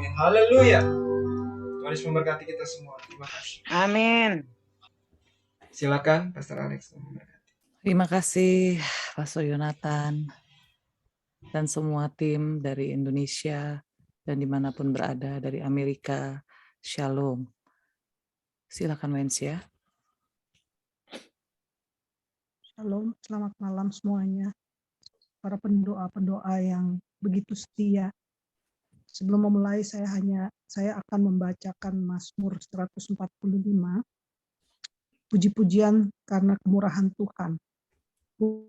Amin. Haleluya. Tuhan Yesus memberkati kita semua. Terima kasih. Amin. Silakan Pastor Alex. Terima kasih Pastor Yonatan dan semua tim dari Indonesia dan dimanapun berada, dari Amerika. Shalom. Silakan Wensia. Shalom, selamat malam semuanya. Para pendoa-pendoa yang begitu setia. Sebelum memulai saya akan membacakan Mazmur 145. Puji-pujian karena kemurahan Tuhan. Ku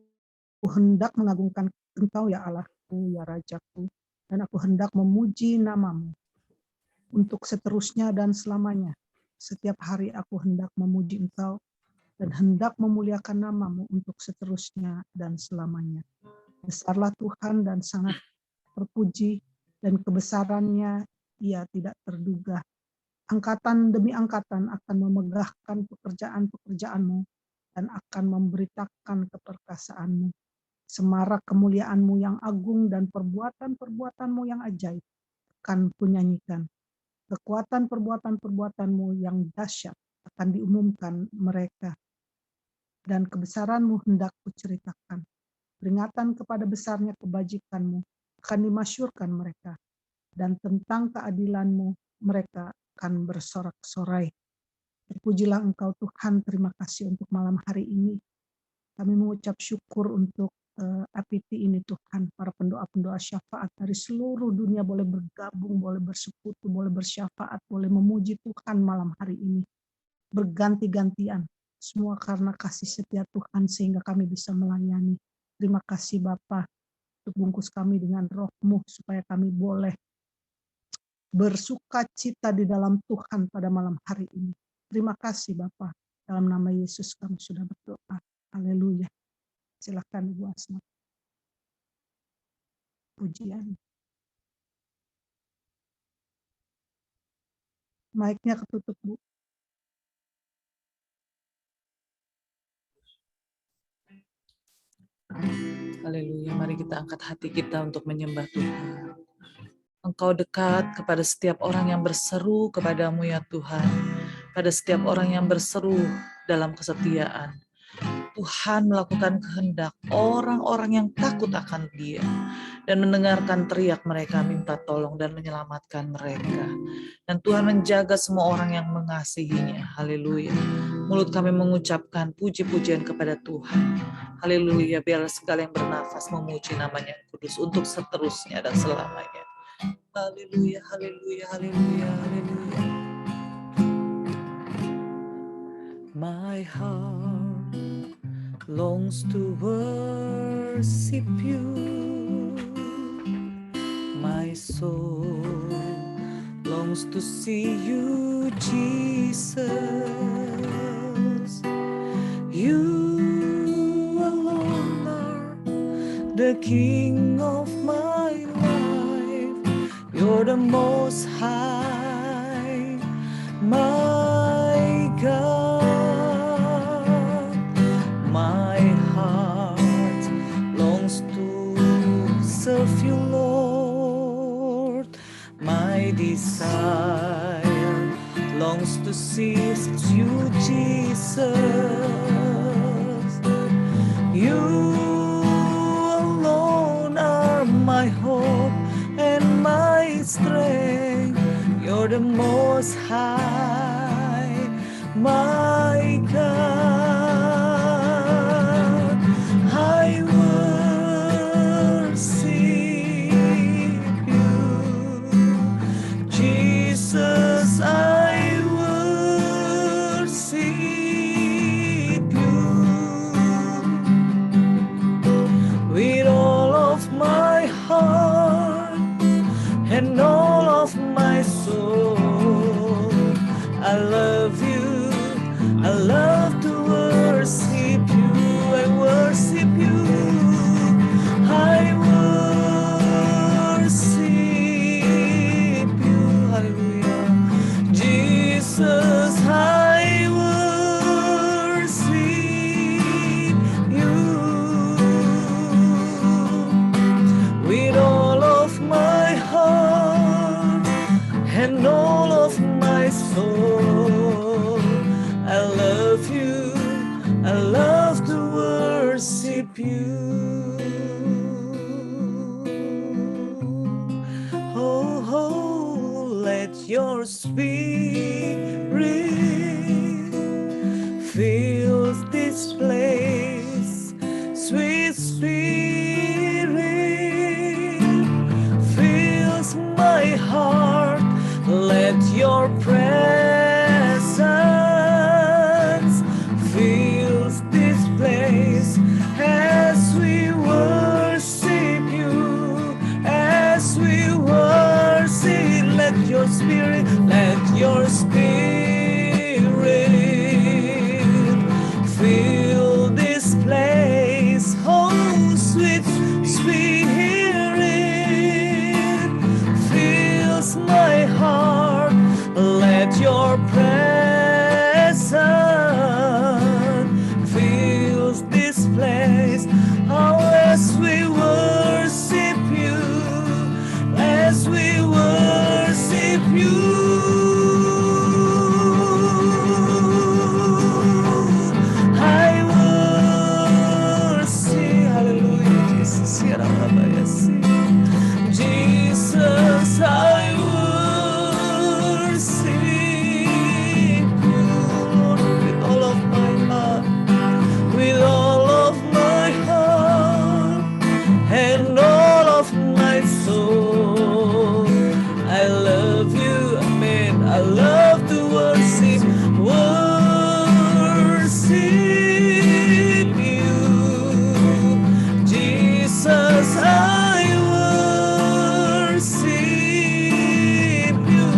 hendak mengagungkan Engkau ya Allahku, ya Rajaku, dan aku hendak memuji namamu untuk seterusnya dan selamanya. Setiap hari aku hendak memuji Engkau dan hendak memuliakan namamu untuk seterusnya dan selamanya. Besarlah Tuhan dan sangat terpuji, dan kebesarannya ia tidak terduga. Angkatan demi angkatan akan memegahkan pekerjaan-pekerjaanmu dan akan memberitakan keperkasaanmu. Semarak kemuliaanmu yang agung dan perbuatan-perbuatanmu yang ajaib akan kunyanyikan. Kekuatan perbuatan-perbuatanmu yang dahsyat akan diumumkan mereka. Dan kebesaranmu hendak kuceritakan. Peringatan kepada besarnya kebajikanmu akan dimasyurkan mereka. Dan tentang keadilanmu mereka akan bersorak-sorai. Terpujilah Engkau Tuhan, terima kasih untuk malam hari ini. Kami mengucap syukur untuk APT ini Tuhan. Para pendoa-pendoa syafaat dari seluruh dunia boleh bergabung, boleh bersekutu, boleh bersyafaat, boleh memuji Tuhan malam hari ini. Berganti-gantian. Semua karena kasih setia Tuhan sehingga kami bisa melayani. Terima kasih Bapa untuk bungkus kami dengan roh-Mu supaya kami boleh bersuka cita di dalam Tuhan pada malam hari ini. Terima kasih Bapa. Dalam nama Yesus kami sudah berdoa. Haleluya. Silakan Ibu Asma. Pujian. Mic-nya ketutup Bu. Haleluya, mari kita angkat hati kita untuk menyembah Tuhan. Engkau dekat kepada setiap orang yang berseru kepadamu ya Tuhan. Pada setiap orang yang berseru dalam kesetiaan. Tuhan melakukan kehendak orang-orang yang takut akan Dia. Dan mendengarkan teriak mereka minta tolong dan menyelamatkan mereka. Dan Tuhan menjaga semua orang yang mengasihinya. Haleluya. Mulut kami mengucapkan puji-pujian kepada Tuhan. Haleluya, biarlah segala yang bernafas memuji namanya yang kudus untuk seterusnya dan selamanya. Haleluya, haleluya, haleluya, haleluya. My heart longs to worship you. My soul longs to see you, Jesus. You alone are the King of my life. You're the Most High, my God. My heart longs to serve you, Lord. My desire longs to see you, Jesus. You alone are my hope and my strength. You're the Most High, my God. I worship you, Jesus. I worship you with all of my heart and all of my soul. I love you. I love to worship you. I worship you. I worship you. Hallelujah. Jesus, I worship you with all of my heart soul. I love you, I love to worship you. Oh, oh, let your spirit fill this place, sweet spirit fills my heart. Let your presence fill this place as we worship you, as we worship. Let your spirit fill this place. Oh, sweet spirit fills my heart. Let your presence fill this place. Oh, as we worship you, as we worship you. Jesus, I worship you, Lord, with all of my heart, with all of my heart, and all of my soul. I love you, amen. I love to worship you, Jesus. I worship you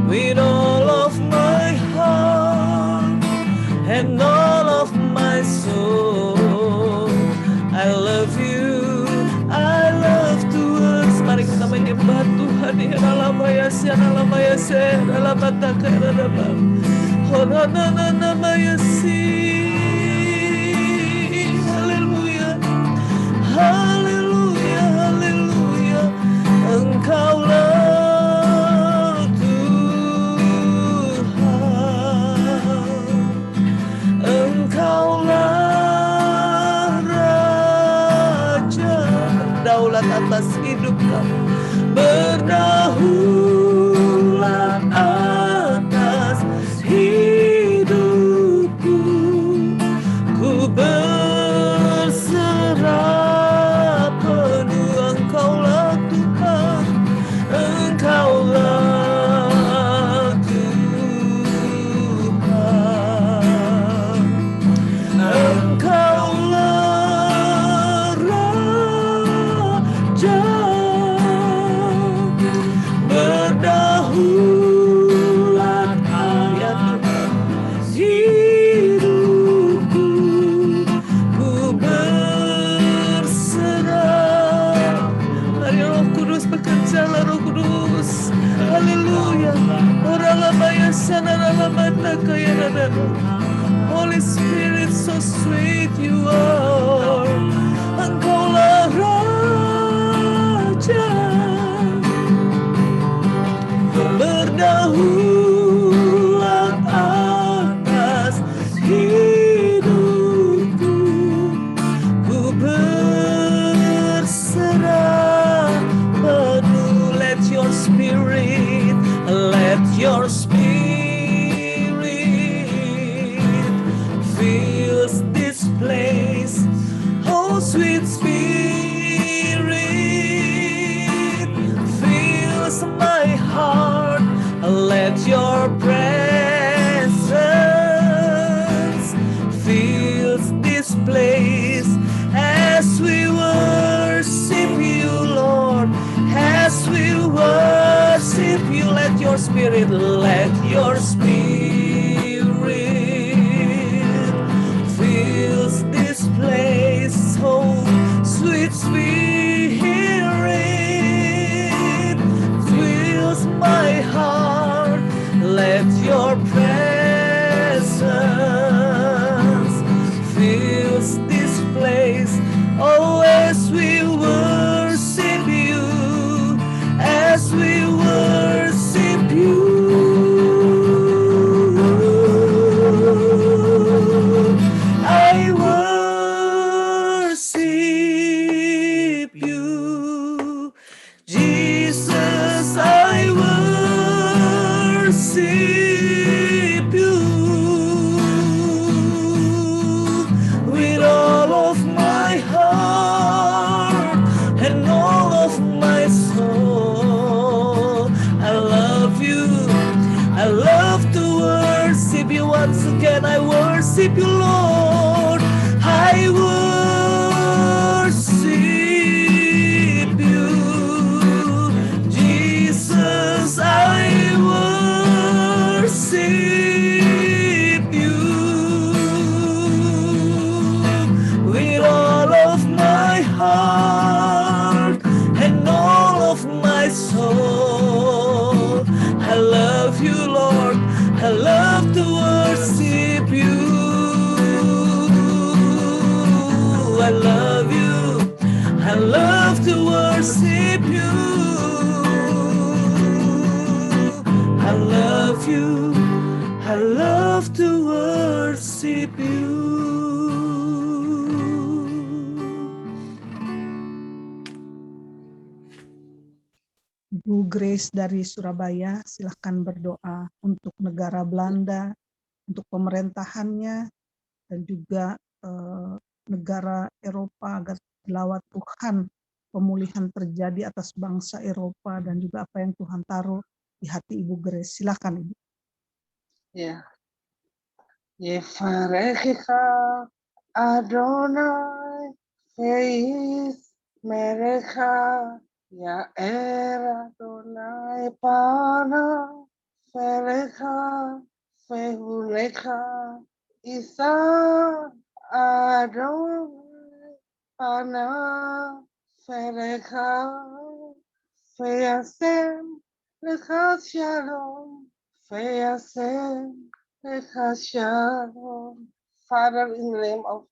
with all of my heart and all of my soul. I love you, I love to worship. Mari kita menyembah Tuhan di dalam mayasya, dalam mayasya, dalam bataka, dalam honana mayasi. Haleluya, haleluya, Engkaulah Tuhan, Engkaulah Raja, berdaulat atas hidup kami, berdaulat atas hidupku, ku berserah. Holy Spirit, so sweet you are. Engkaulah Raja, berdaulat atas hidupku, ku berserah penuh. Let your spirit, let your spirit fills this place. Oh, sweet spirit fills my heart. Let your presence fills this place as we worship you, Lord, as we worship you. Let your spirit fills this place. Oh, sweet spirit fills my heart. Let your presence fills this place. Oh, as we worship you, as we worship you, Lord. I worship you, Jesus. I worship you with all of my heart and all of my soul. I love you, Lord. I love to worship you. I love you. I love to worship you. I love you. I love to worship you. Bu Grace dari Surabaya, silahkan berdoa untuk negara Belanda, untuk pemerintahannya, dan juga negara Eropa agar lawat Tuhan pemulihan terjadi atas bangsa Eropa dan juga apa yang Tuhan taruh di hati Ibu Grace. Silakan Ibu. Ya, Yefarecha Adonai Feis Merecha Ya Adonai Pana Ferecha Fehulecha Isa Adonai Pana Ferecha Feasem Lecha Shalom Feasem Shalom. Father, in the name of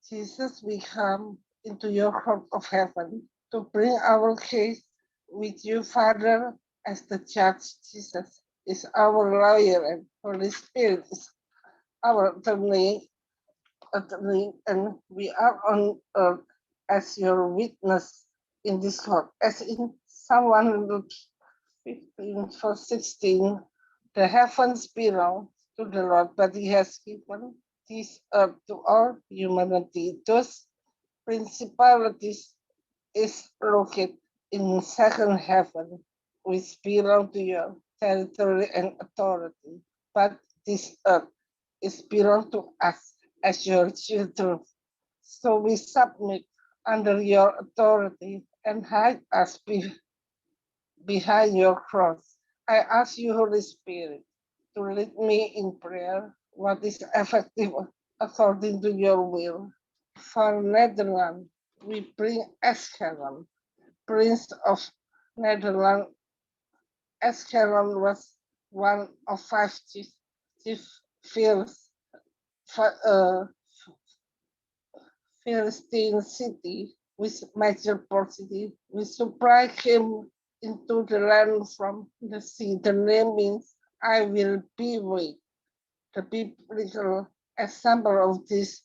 Jesus, we come into your court of heaven to bring our case with you, Father, as the judge. Jesus is our lawyer, and Holy Spirit is our attorney, and we are on earth as your witness in this court. As in Psalm 115, verse 16, the heavens belong to the Lord, but he has given this earth to all humanity. Those principalities is located in second heaven, which belong to your territory and authority. But this earth is belong to us as your children. So we submit under your authority and hide us behind your cross. I ask you, Holy Spirit, to lead me in prayer, what is effective according to your will. For Netherlands, we bring Eskelon, Prince of Netherlands. Eskelon was one of 5 chief Philistine city with major city. We supply him into the land from the sea. The name means I will be with. The biblical example of this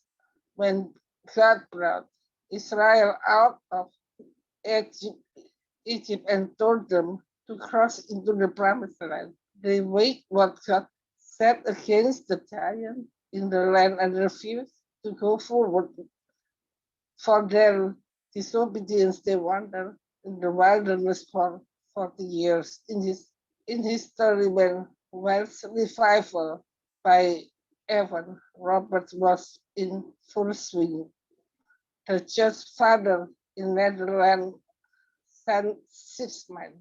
when God brought Israel out of Egypt and told them to cross into the promised land. They weighed what God said against the giant in the land and refused to go forward. For their disobedience, they wandered in the wilderness for 40 years. In history, when Welsh revival by Evan Roberts was in full swing, the church father in Netherlands sent 6 men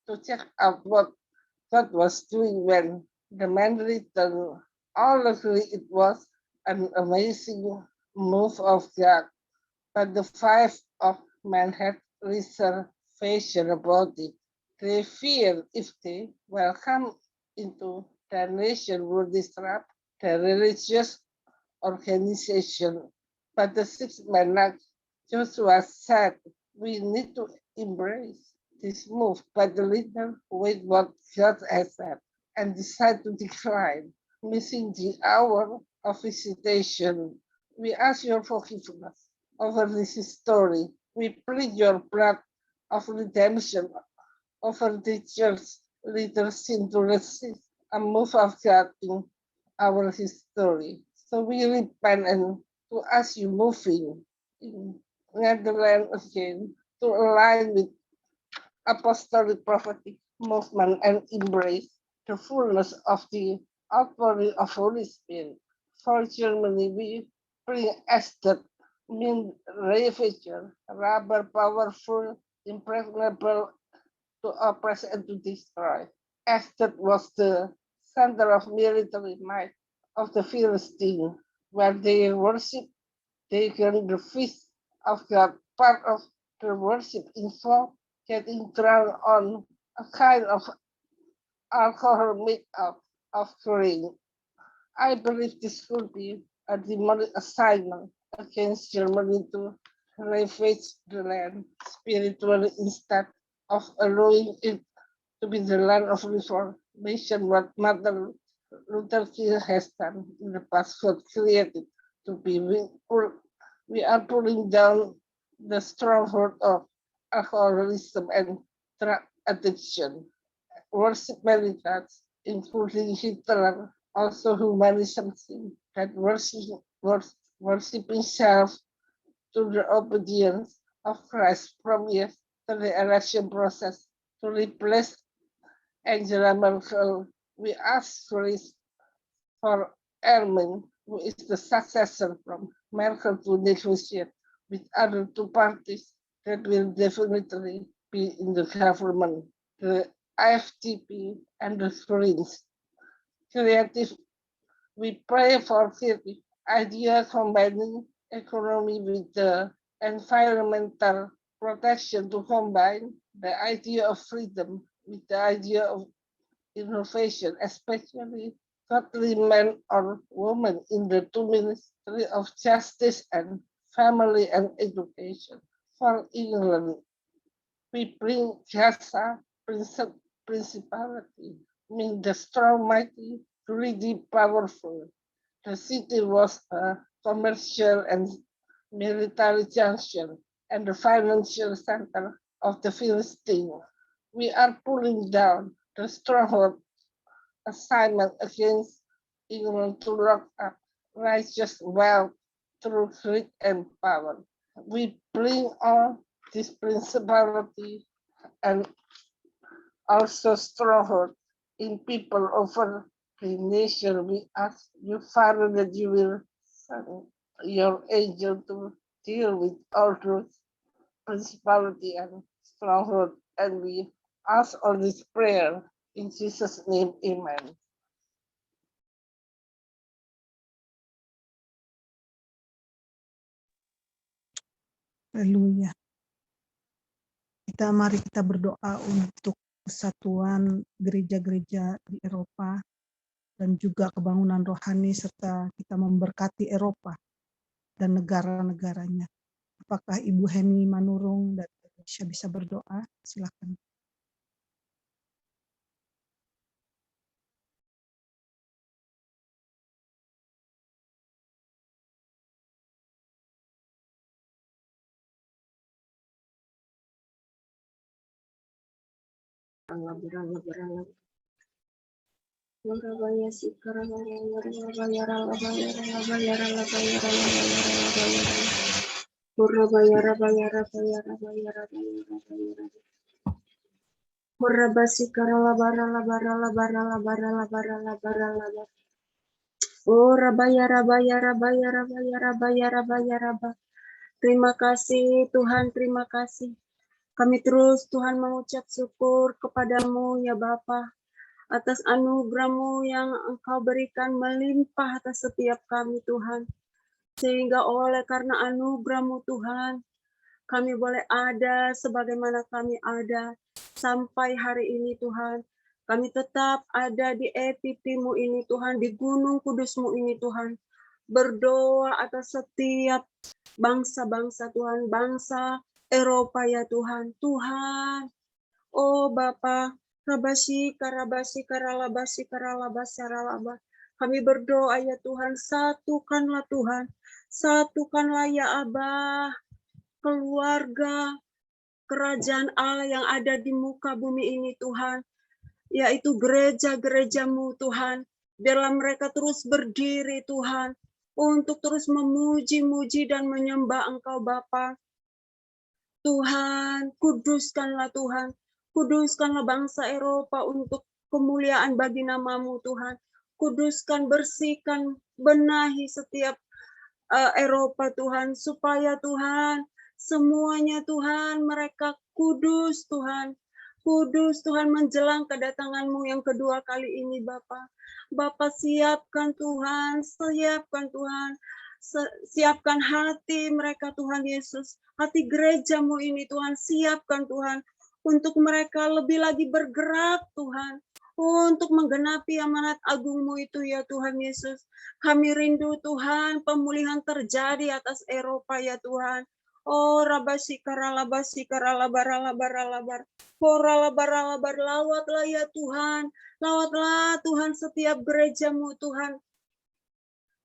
to check out what God was doing. When the men returned, all agree it was an amazing move of God. But the 5 of men had reservation about it. They feared if they welcome into their nation would disrupt the religious organization. But the 6 men, like Joshua, said, we need to embrace this move. But the leader weighed what God has said and decided to decline, missing the hour of visitation. We ask your forgiveness over this story. We plead your blood of redemption over the church leaders to resist a move of God in our history. So we repent and to ask you moving in Netherlands again to align with apostolic prophetic movement and embrace the fullness of the outpouring of Holy Spirit. For Germany, we bring estate, mean refugee, rubber powerful, impregnable to oppress and to destroy. Estate was the center of military might of the Philistines, where they worship, they can the feast of God. Part of their worship involved getting drunk on a kind of alcohol made of offering. I believe this could be a demonic assignment against Germany to ravage the land spiritually instead of allowing it to be the land of reformation, what Martin Luther King has done in the past, what created to be. We are pulling down the stronghold of alcoholism and drug addiction. Worship many gods, including Hitler, also humanism that worshiping self to the obedience of Christ promised to the election process to replace Angela Merkel. We ask for Erman, who is the successor from Merkel, to negotiate with other two parties that will definitely be in the government, the FDP and the Greens. Creative, we pray for creative idea combining economy with the environmental protection to combine the idea of freedom with the idea of innovation, especially godly men or women in the two ministry of justice and family and education. For England, we bring Gaza principality, mean the strong, mighty, greedy, powerful. The city was a commercial and military junction and the financial center of the Philistines. We are pulling down the stronghold assignment against England to lock up righteous wealth through greed and power. We bring all this principality and also stronghold in people over the nation. We ask you, Father, that you will send your angel to deal with all those principality and stronghold. And we ask all this prayer in Jesus' name, amen. Haleluya. Mari kita berdoa untuk kesatuan gereja-gereja di Eropa dan juga kebangunan rohani, serta kita memberkati Eropa dan negara-negaranya. Apakah Ibu Heni Manurung dari Indonesia bisa berdoa? Silakan. Terima kasih Tuhan, terima kasih. Kami terus Tuhan mengucap syukur kepadamu ya Bapa atas anugerah-Mu yang Engkau berikan melimpah atas setiap kami Tuhan. Sehingga oleh karena anugerah-Mu Tuhan, kami boleh ada sebagaimana kami ada sampai hari ini Tuhan. Kami tetap ada di EPP-Mu ini Tuhan, di Gunung Kudus-Mu ini Tuhan. Berdoa atas setiap bangsa-bangsa Tuhan, bangsa Eropa ya Tuhan. Tuhan, oh Bapa, Rabasi, Karabasi, Karalabasi, Karalabasi, Karalaba. Kami berdoa ya Tuhan, satukanlah Tuhan, satukanlah ya Abah, keluarga, kerajaan Allah yang ada di muka bumi ini Tuhan, yaitu gereja-gereja-Mu Tuhan. Biarlah mereka terus berdiri Tuhan, untuk terus memuji-muji dan menyembah Engkau Bapa. Tuhan, kuduskanlah Tuhan, kuduskanlah bangsa Eropa untuk kemuliaan bagi nama-Mu Tuhan. kuduskan, bersihkan, benahi setiap Eropa Tuhan, supaya Tuhan semuanya Tuhan mereka kudus Tuhan. Kudus Tuhan menjelang kedatangan-Mu yang kedua kali ini Bapa. Bapa siapkan Tuhan, siapkan Tuhan. Siapkan hati mereka Tuhan Yesus. Hati gereja-Mu ini Tuhan, siapkan Tuhan. Untuk mereka lebih lagi bergerak Tuhan. Untuk menggenapi amanat agung-Mu itu ya Tuhan Yesus. Kami rindu Tuhan, pemulihan terjadi atas Eropa ya Tuhan. Oh rabasikara labasikara labar. Lawatlah ya Tuhan. Lawatlah Tuhan setiap gereja-Mu Tuhan.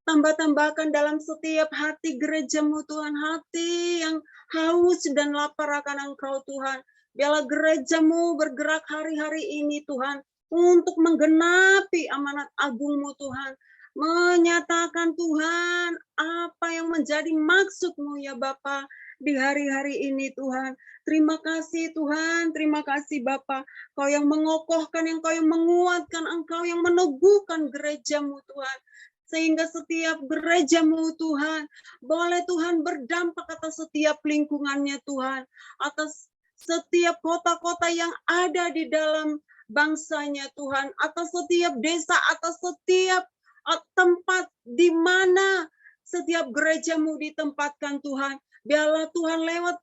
Tambah-tambahkan dalam setiap hati gereja-Mu Tuhan. Hati yang haus dan lapar akan Engkau Tuhan. Biarlah gereja-Mu bergerak hari-hari ini Tuhan. Untuk menggenapi amanat agung-Mu Tuhan. Menyatakan Tuhan apa yang menjadi maksud-Mu ya Bapa di hari-hari ini Tuhan. Terima kasih Tuhan, terima kasih Bapa. Kau yang mengokohkan, Kau yang menguatkan, Engkau yang meneguhkan gereja-Mu Tuhan. Sehingga setiap gereja-Mu Tuhan, boleh Tuhan berdampak atas setiap lingkungannya Tuhan. Atas setiap kota-kota yang ada di dalam bangsanya Tuhan. Atas setiap desa, atas setiap tempat di mana setiap gereja-Mu ditempatkan Tuhan. Biarlah Tuhan lewat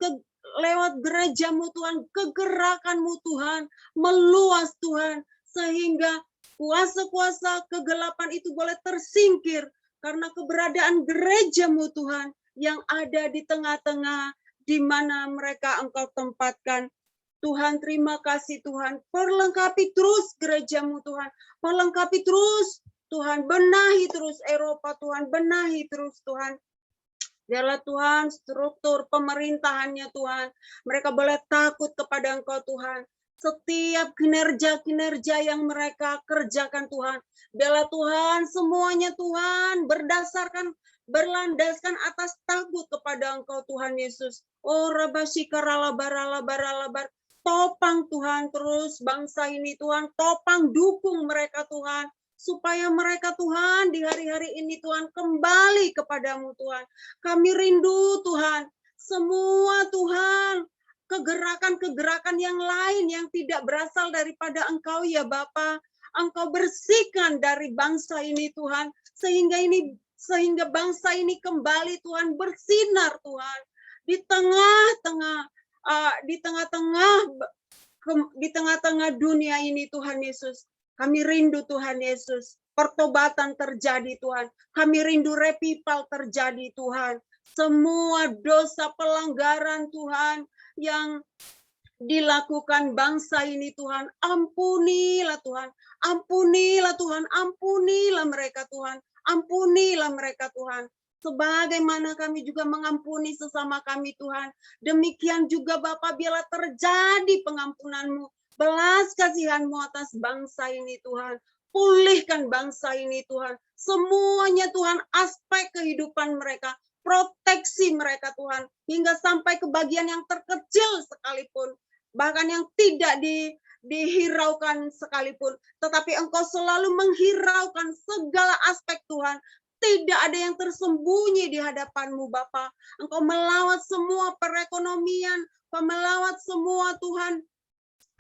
gereja-Mu Tuhan, kegerakan-Mu Tuhan, meluas Tuhan, sehingga kuasa-kuasa kegelapan itu boleh tersingkir karena keberadaan gereja-Mu Tuhan yang ada di tengah-tengah di mana mereka Engkau tempatkan. Tuhan, terima kasih Tuhan. Perlengkapi terus gereja-Mu Tuhan. Perlengkapi terus Tuhan. Benahi terus Eropa Tuhan. Benahi terus Tuhan. Biarlah Tuhan struktur pemerintahannya Tuhan. Mereka boleh takut kepada Engkau Tuhan. Setiap kinerja-kinerja yang mereka kerjakan Tuhan. Biarlah Tuhan semuanya Tuhan berlandaskan atas takut kepada Engkau Tuhan Yesus. Oh rabasikara-labar. Topang Tuhan terus bangsa ini Tuhan. Topang dukung mereka Tuhan. Supaya mereka Tuhan di hari-hari ini Tuhan kembali kepadamu Tuhan. Kami rindu Tuhan. Semua Tuhan kegerakan-kegerakan yang lain yang tidak berasal daripada Engkau ya Bapa. Engkau bersihkan dari bangsa ini Tuhan. Sehingga bangsa ini kembali Tuhan bersinar Tuhan. Di tengah-tengah dunia ini Tuhan Yesus. Kami rindu Tuhan Yesus. Pertobatan terjadi Tuhan. Kami rindu revival terjadi Tuhan. Semua dosa pelanggaran Tuhan yang dilakukan bangsa ini Tuhan. Ampunilah Tuhan. Ampunilah Tuhan. Ampunilah mereka Tuhan. Ampunilah mereka Tuhan. Sebagaimana kami juga mengampuni sesama kami Tuhan. Demikian juga Bapa biarlah terjadi pengampunan-Mu. Belas kasihan-Mu atas bangsa ini Tuhan. Pulihkan bangsa ini Tuhan. Semuanya Tuhan, aspek kehidupan mereka. Proteksi mereka Tuhan. Hingga sampai ke bagian yang terkecil sekalipun. Bahkan yang tidak dihiraukan sekalipun. Tetapi Engkau selalu menghiraukan segala aspek Tuhan. Tidak ada yang tersembunyi di hadapan-Mu Bapa. Engkau melawat semua perekonomian. Engkau melawat semua Tuhan.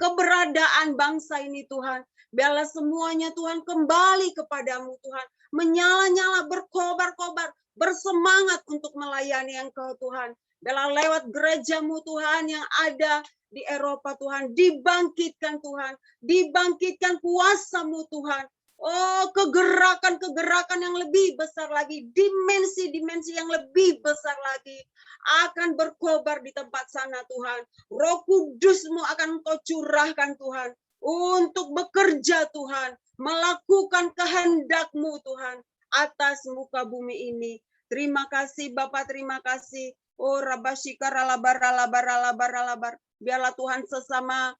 Keberadaan bangsa ini Tuhan. Biarlah semuanya Tuhan kembali kepadamu Tuhan. Menyala-nyala, berkobar-kobar, bersemangat untuk melayani Engkau Tuhan. Biarlah lewat gereja-Mu Tuhan yang ada di Eropa Tuhan. Dibangkitkan Tuhan. Dibangkitkan kuasa-Mu Tuhan. Oh, kegerakan-kegerakan yang lebih besar lagi. Dimensi-dimensi yang lebih besar lagi. Akan berkobar di tempat sana Tuhan. Roh Kudus-Mu akan Engkau curahkan Tuhan. Untuk bekerja Tuhan. Melakukan kehendak-Mu Tuhan. Atas muka bumi ini. Terima kasih Bapak, terima kasih. Oh rabasikara labar. Biarlah Tuhan sesama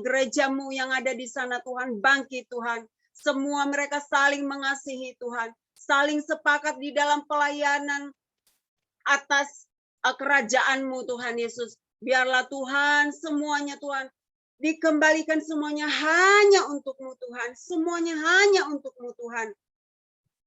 gereja-Mu yang ada di sana Tuhan. Bangkit Tuhan. Semua mereka saling mengasihi Tuhan. Saling sepakat di dalam pelayanan atas kerajaan-Mu Tuhan Yesus. Biarlah Tuhan semuanya Tuhan Dikembalikan semuanya hanya untuk-Mu Tuhan. Semuanya hanya untuk-Mu Tuhan.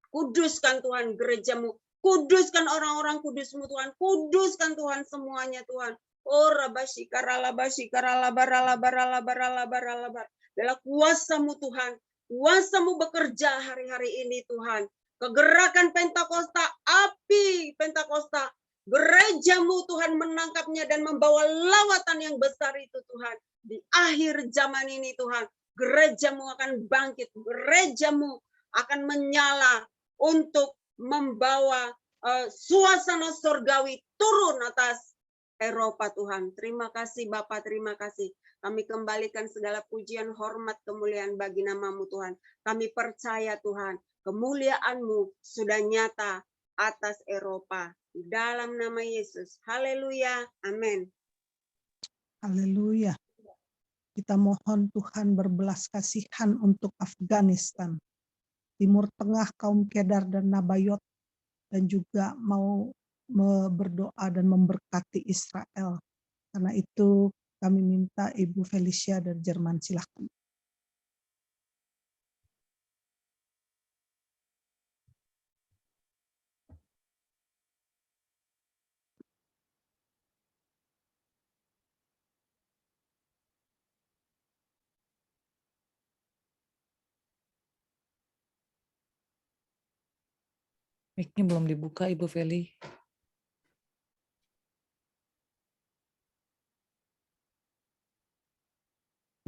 Kuduskan Tuhan gereja-Mu. Kuduskan orang-orang kudus-Mu Tuhan. Kuduskan Tuhan semuanya Tuhan. Oh rabashi karalabashi karalabaralabaralabaralabar. Dalam kuasa-Mu Tuhan. Kuasa-Mu bekerja hari-hari ini Tuhan. Kegerakan Pentakosta, api Pentakosta. Gereja-Mu Tuhan menangkapnya dan membawa lawatan yang besar itu Tuhan. Di akhir zaman ini Tuhan, gereja-Mu akan bangkit, gereja-Mu akan menyala untuk membawa suasana surgawi turun atas Eropa Tuhan. Terima kasih Bapak, terima kasih. Kami kembalikan segala pujian, hormat, kemuliaan bagi nama-Mu Tuhan. Kami percaya Tuhan, kemuliaan-Mu sudah nyata atas Eropa. Di dalam nama Yesus. Haleluya. Amin. Haleluya. Kita mohon Tuhan berbelas kasihan untuk Afghanistan, Timur Tengah, kaum Kedar dan Nabayot, dan juga mau berdoa dan memberkati Israel. Karena itu kami minta Ibu Felicia dari Jerman, silakan. Mic-nya belum dibuka, Ibu Feli.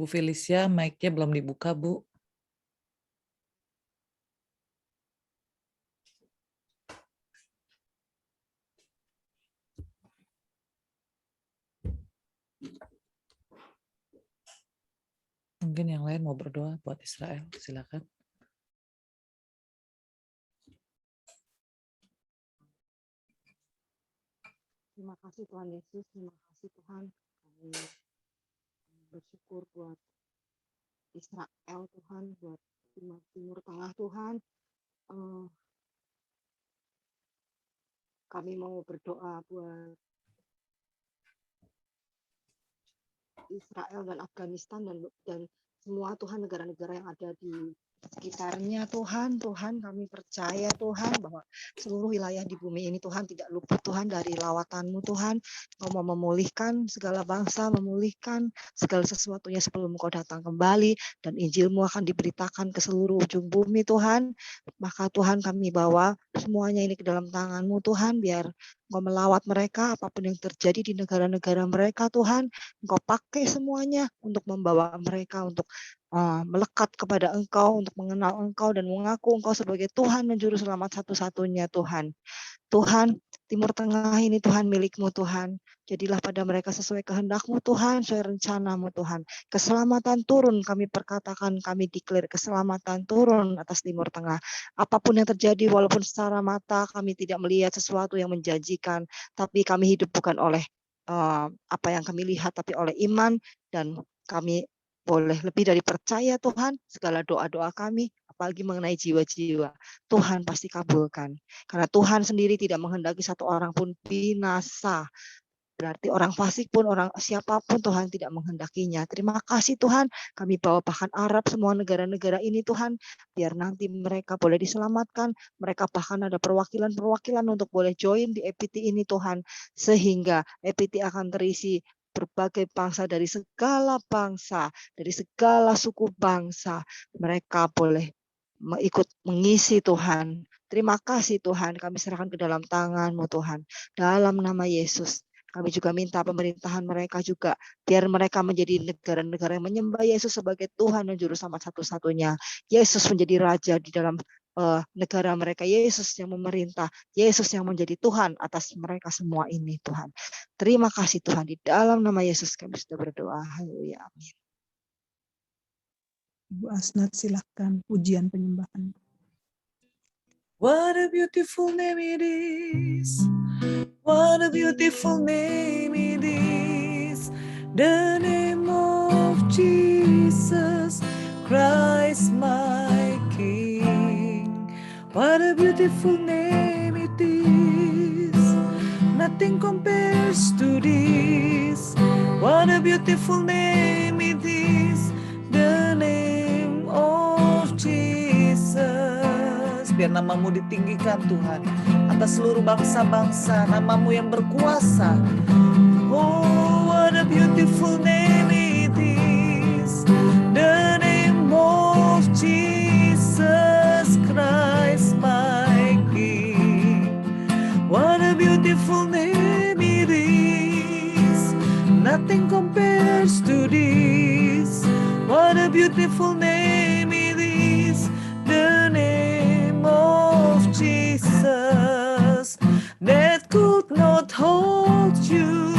Bu Felicia, mic-nya belum dibuka, Bu. Mungkin yang lain mau berdoa buat Israel, silakan. Terima kasih Tuhan Yesus, terima kasih Tuhan. Kami bersyukur buat Israel Tuhan, buat Timur Tengah Tuhan. Kami mau berdoa buat Israel dan Afghanistan dan semua Tuhan negara-negara yang ada di sekitarnya Tuhan. Tuhan kami percaya Tuhan bahwa seluruh wilayah di bumi ini Tuhan tidak luput Tuhan dari lawatan-Mu Tuhan. Kau mau memulihkan segala bangsa, memulihkan segala sesuatunya sebelum Kau datang kembali, dan Injil-Mu akan diberitakan ke seluruh ujung bumi Tuhan. Maka Tuhan kami bawa semuanya ini ke dalam tangan-Mu Tuhan, biar Engkau melawat mereka, apapun yang terjadi di negara-negara mereka Tuhan. Engkau pakai semuanya untuk membawa mereka untuk melekat kepada Engkau, untuk mengenal Engkau dan mengaku Engkau sebagai Tuhan dan Juru Selamat satu-satunya Tuhan. Tuhan, Timur Tengah ini Tuhan milik-Mu Tuhan. Jadilah pada mereka sesuai kehendak-Mu Tuhan, sesuai rencana-Mu Tuhan. Keselamatan turun, kami perkatakan, kami declare keselamatan turun atas Timur Tengah. Apapun yang terjadi, walaupun secara mata kami tidak melihat sesuatu yang menjanjikan, tapi kami hidup bukan oleh apa yang kami lihat, tapi oleh iman, dan kami boleh lebih dari percaya Tuhan, segala doa-doa kami, apalagi mengenai jiwa-jiwa, Tuhan pasti kabulkan. Karena Tuhan sendiri tidak menghendaki satu orang pun binasa. Berarti orang fasik pun, orang siapapun Tuhan tidak menghendakinya. Terima kasih Tuhan, kami bawa bahkan Arab, semua negara-negara ini Tuhan, biar nanti mereka boleh diselamatkan, mereka bahkan ada perwakilan-perwakilan untuk boleh join di EPT ini Tuhan, sehingga EPT akan terisi berbagai bangsa, dari segala bangsa, dari segala suku bangsa, mereka boleh ikut mengisi Tuhan. Terima kasih Tuhan, kami serahkan ke dalam tangan-Mu Tuhan, dalam nama Yesus. Kami juga minta pemerintahan mereka juga, biar mereka menjadi negara-negara yang menyembah Yesus sebagai Tuhan dan Juru Selamat satu-satunya. Yesus menjadi Raja di dalam negara mereka, Yesus yang memerintah, Yesus yang menjadi Tuhan atas mereka semua ini Tuhan. Terima kasih Tuhan, di dalam nama Yesus kami sudah berdoa. Haleluya, amin. Ibu Asnat silakan pujian penyembahan. What a beautiful name it is. What a beautiful name it is. The name of Jesus Christ my King. What a beautiful name it is. Nothing compares to this. What a beautiful name it is, the name of Jesus. Biar namamu ditinggikan Tuhan atas seluruh bangsa-bangsa, namamu yang berkuasa. Oh, what a beautiful name it is, the name of Jesus Christ, my King. What a beautiful name it is, nothing compares to this. What a beautiful name it is, the name of Jesus, that could not hold you,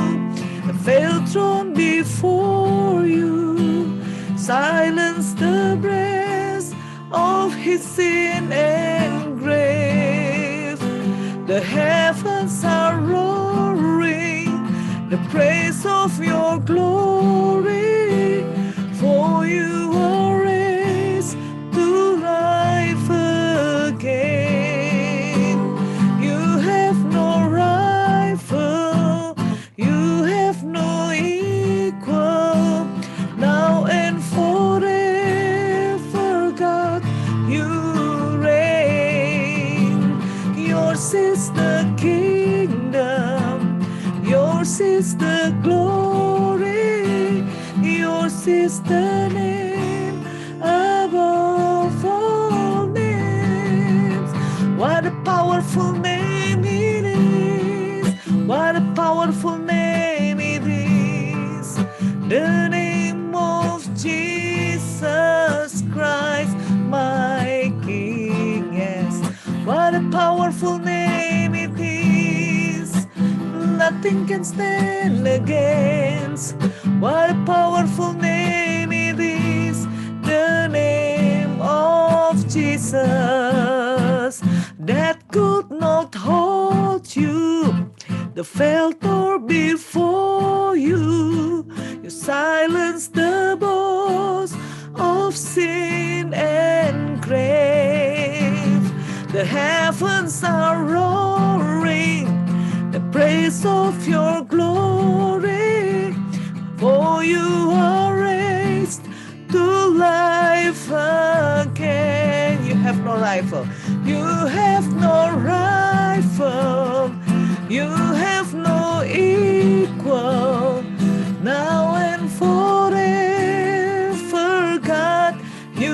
the veil thrown before you, silence the breast of his sin and grave. The heavens are roaring the praise of your glory, for you are raised to life again. You have no rival, you have no equal, now and forever, God, you reign. Yours is the kingdom, yours is the glory, yours is the name above all names. What a powerful name it is, what a powerful name it is, the name of Jesus Christ, my King. Yes, what a powerful name it is, nothing can stand against. What a powerful name it is, the name of Jesus, that could not hold you, the veil tore before you, you silenced the boast of sin and grave. The heavens are roaring the praise of your glory, for you are raised to life again. You have no rival, you have no rival, you have no equal, now and forever, God, you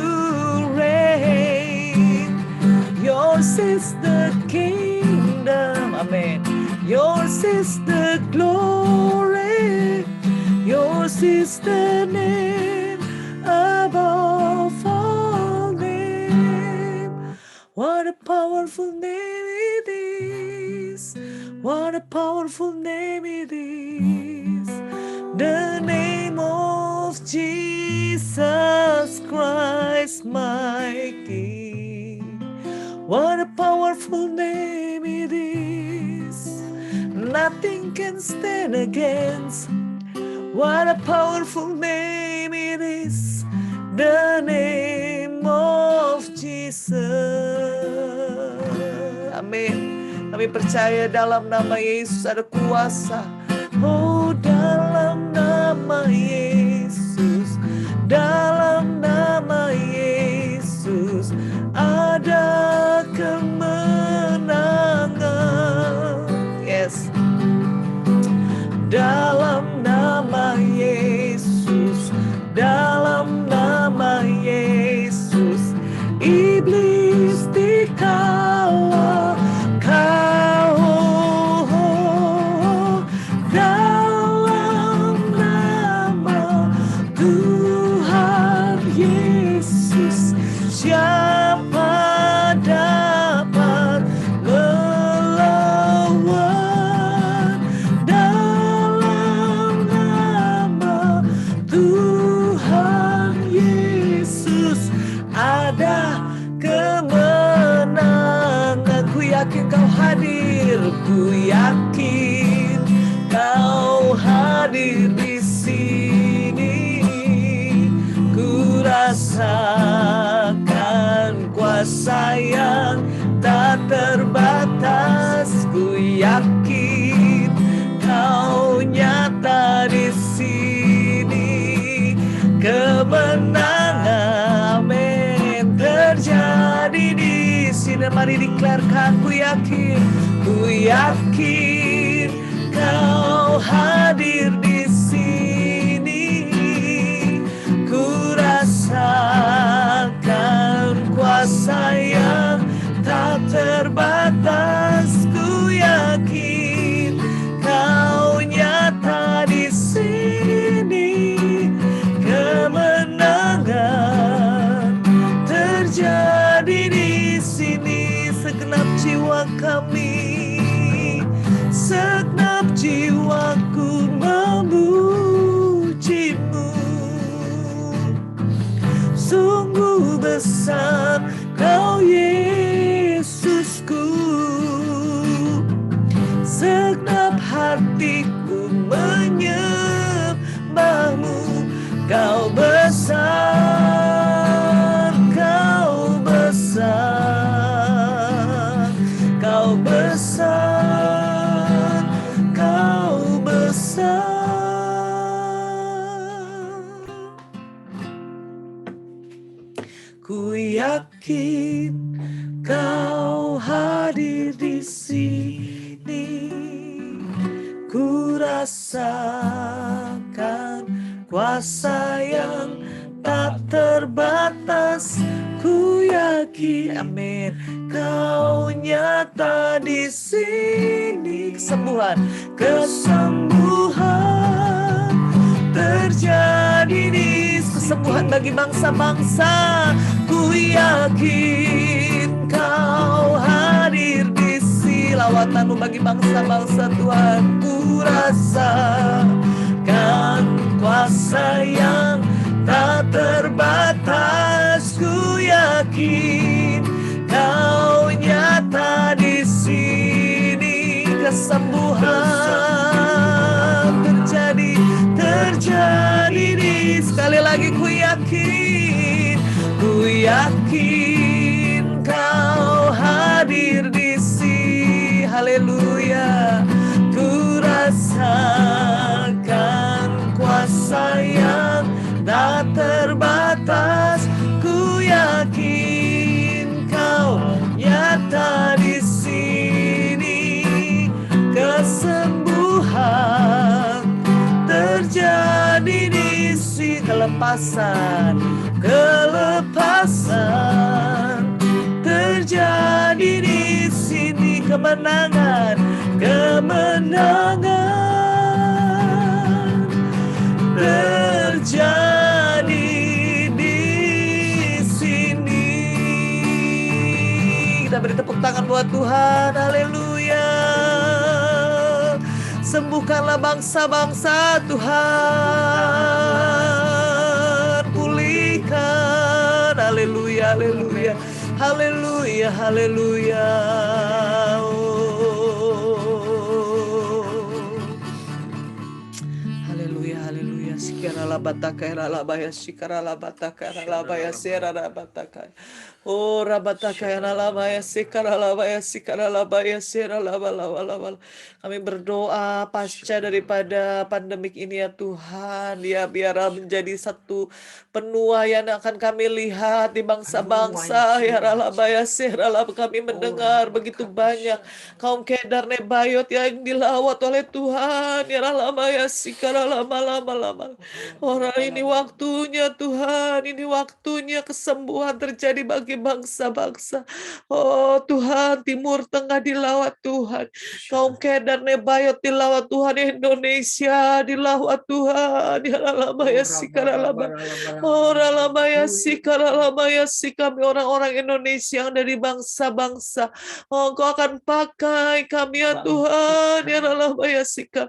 reign. Yours is the kingdom, amen. Yours is the glory, yours is the name above all name. What a powerful name it is, what a powerful name it is, the name of Jesus Christ, my King. What a powerful name it is, nothing can stand against. What a powerful name it is, the name of Jesus. Amin. Kami percaya dalam nama Yesus ada kuasa. Oh, dalam nama Yesus, dalam nama Yesus ada kemenangan. Yes. Dalam nama Yesus, dalam nama Yesus, iblis dikalahkan. Dalam nama Tuhan Yesus, siapa dapat melawan? Dalam nama Tuhan Yesus ada kemenangan. Ku yakin kau hadir, ku yakin kau hadir di sini. Ku rasakan kuasa yang tak terbatas. Ku yakin kau nyata di sini. kemenangan, amin, terjadi di sini. Mari declarekan, ku yakin Kau hadir di sini. Ku rasakan kuasa yang tak terbatas. Ku yakin Kau nyata di sini. Kemenangan terjadi di sini. Segenap jiwa kami, segenap jiwaku memuji-Mu. Sungguh besar Kau Yesusku. Segenap hatiku menyembah-Mu. Kau besar, Kau besar, Kau besar, Kau besar. Ku yakin Kau hadir di sini. Ku rasakan kuasa yang tak terbatas. Ku yakin, amin, Kau nyata di sini. Kesembuhan terjadi di kesembuhan bagi bangsa-bangsa. Ku yakin Kau hadir di sini. Lawatan-Mu bagi bangsa-bangsa, Tuhan. Ku rasakan kuasa yang tak terbatas. Ku yakin Kau nyata di sini. Kesembuhan terjadi di sekali lagi. Ku yakin Kau hadir di sini. Haleluya. Ku rasakan kuasa yang tak terbatas. Ku yakin Kau nyata di sini. Kesembuhan terjadi di sini. Kelepasan terjadi di sini. Kemenangan terjadi di sini. Kita beri tepuk tangan buat Tuhan. Haleluya. Sembuhkanlah bangsa-bangsa, Tuhan. Pulihkan. Haleluya, haleluya. Haleluya, haleluya. Haleluya, haleluya. Sikarala bataka rala baya sikarala bataka rala baya serara bataka. Oh rabataka rala baya sikarala baya serala bala. Kami berdoa pasca daripada pandemik ini ya Tuhan, ya biarlah menjadi satu penuaian yang akan kami lihat di bangsa-bangsa. Ya ralabaya serala, kami mendengar begitu banyak kaum Kedar Nebayot yang dilawat oleh Tuhan. Ya ralabaya sikarala lama-lama. Orang ini waktunya Tuhan, ini waktunya kesembuhan terjadi bagi bangsa-bangsa. Oh Tuhan, Timur Tengah dilawat Tuhan, kaum Kedar Nebayot dilawat Tuhan, Indonesia dilawat Tuhan. Ya ralabaya sikarala. Oh ralabaya sikarala si kami orang-orang Indonesia yang dari bangsa-bangsa. Oh Engkau akan pakai kami ya Tuhan. Ya ralabaya sika.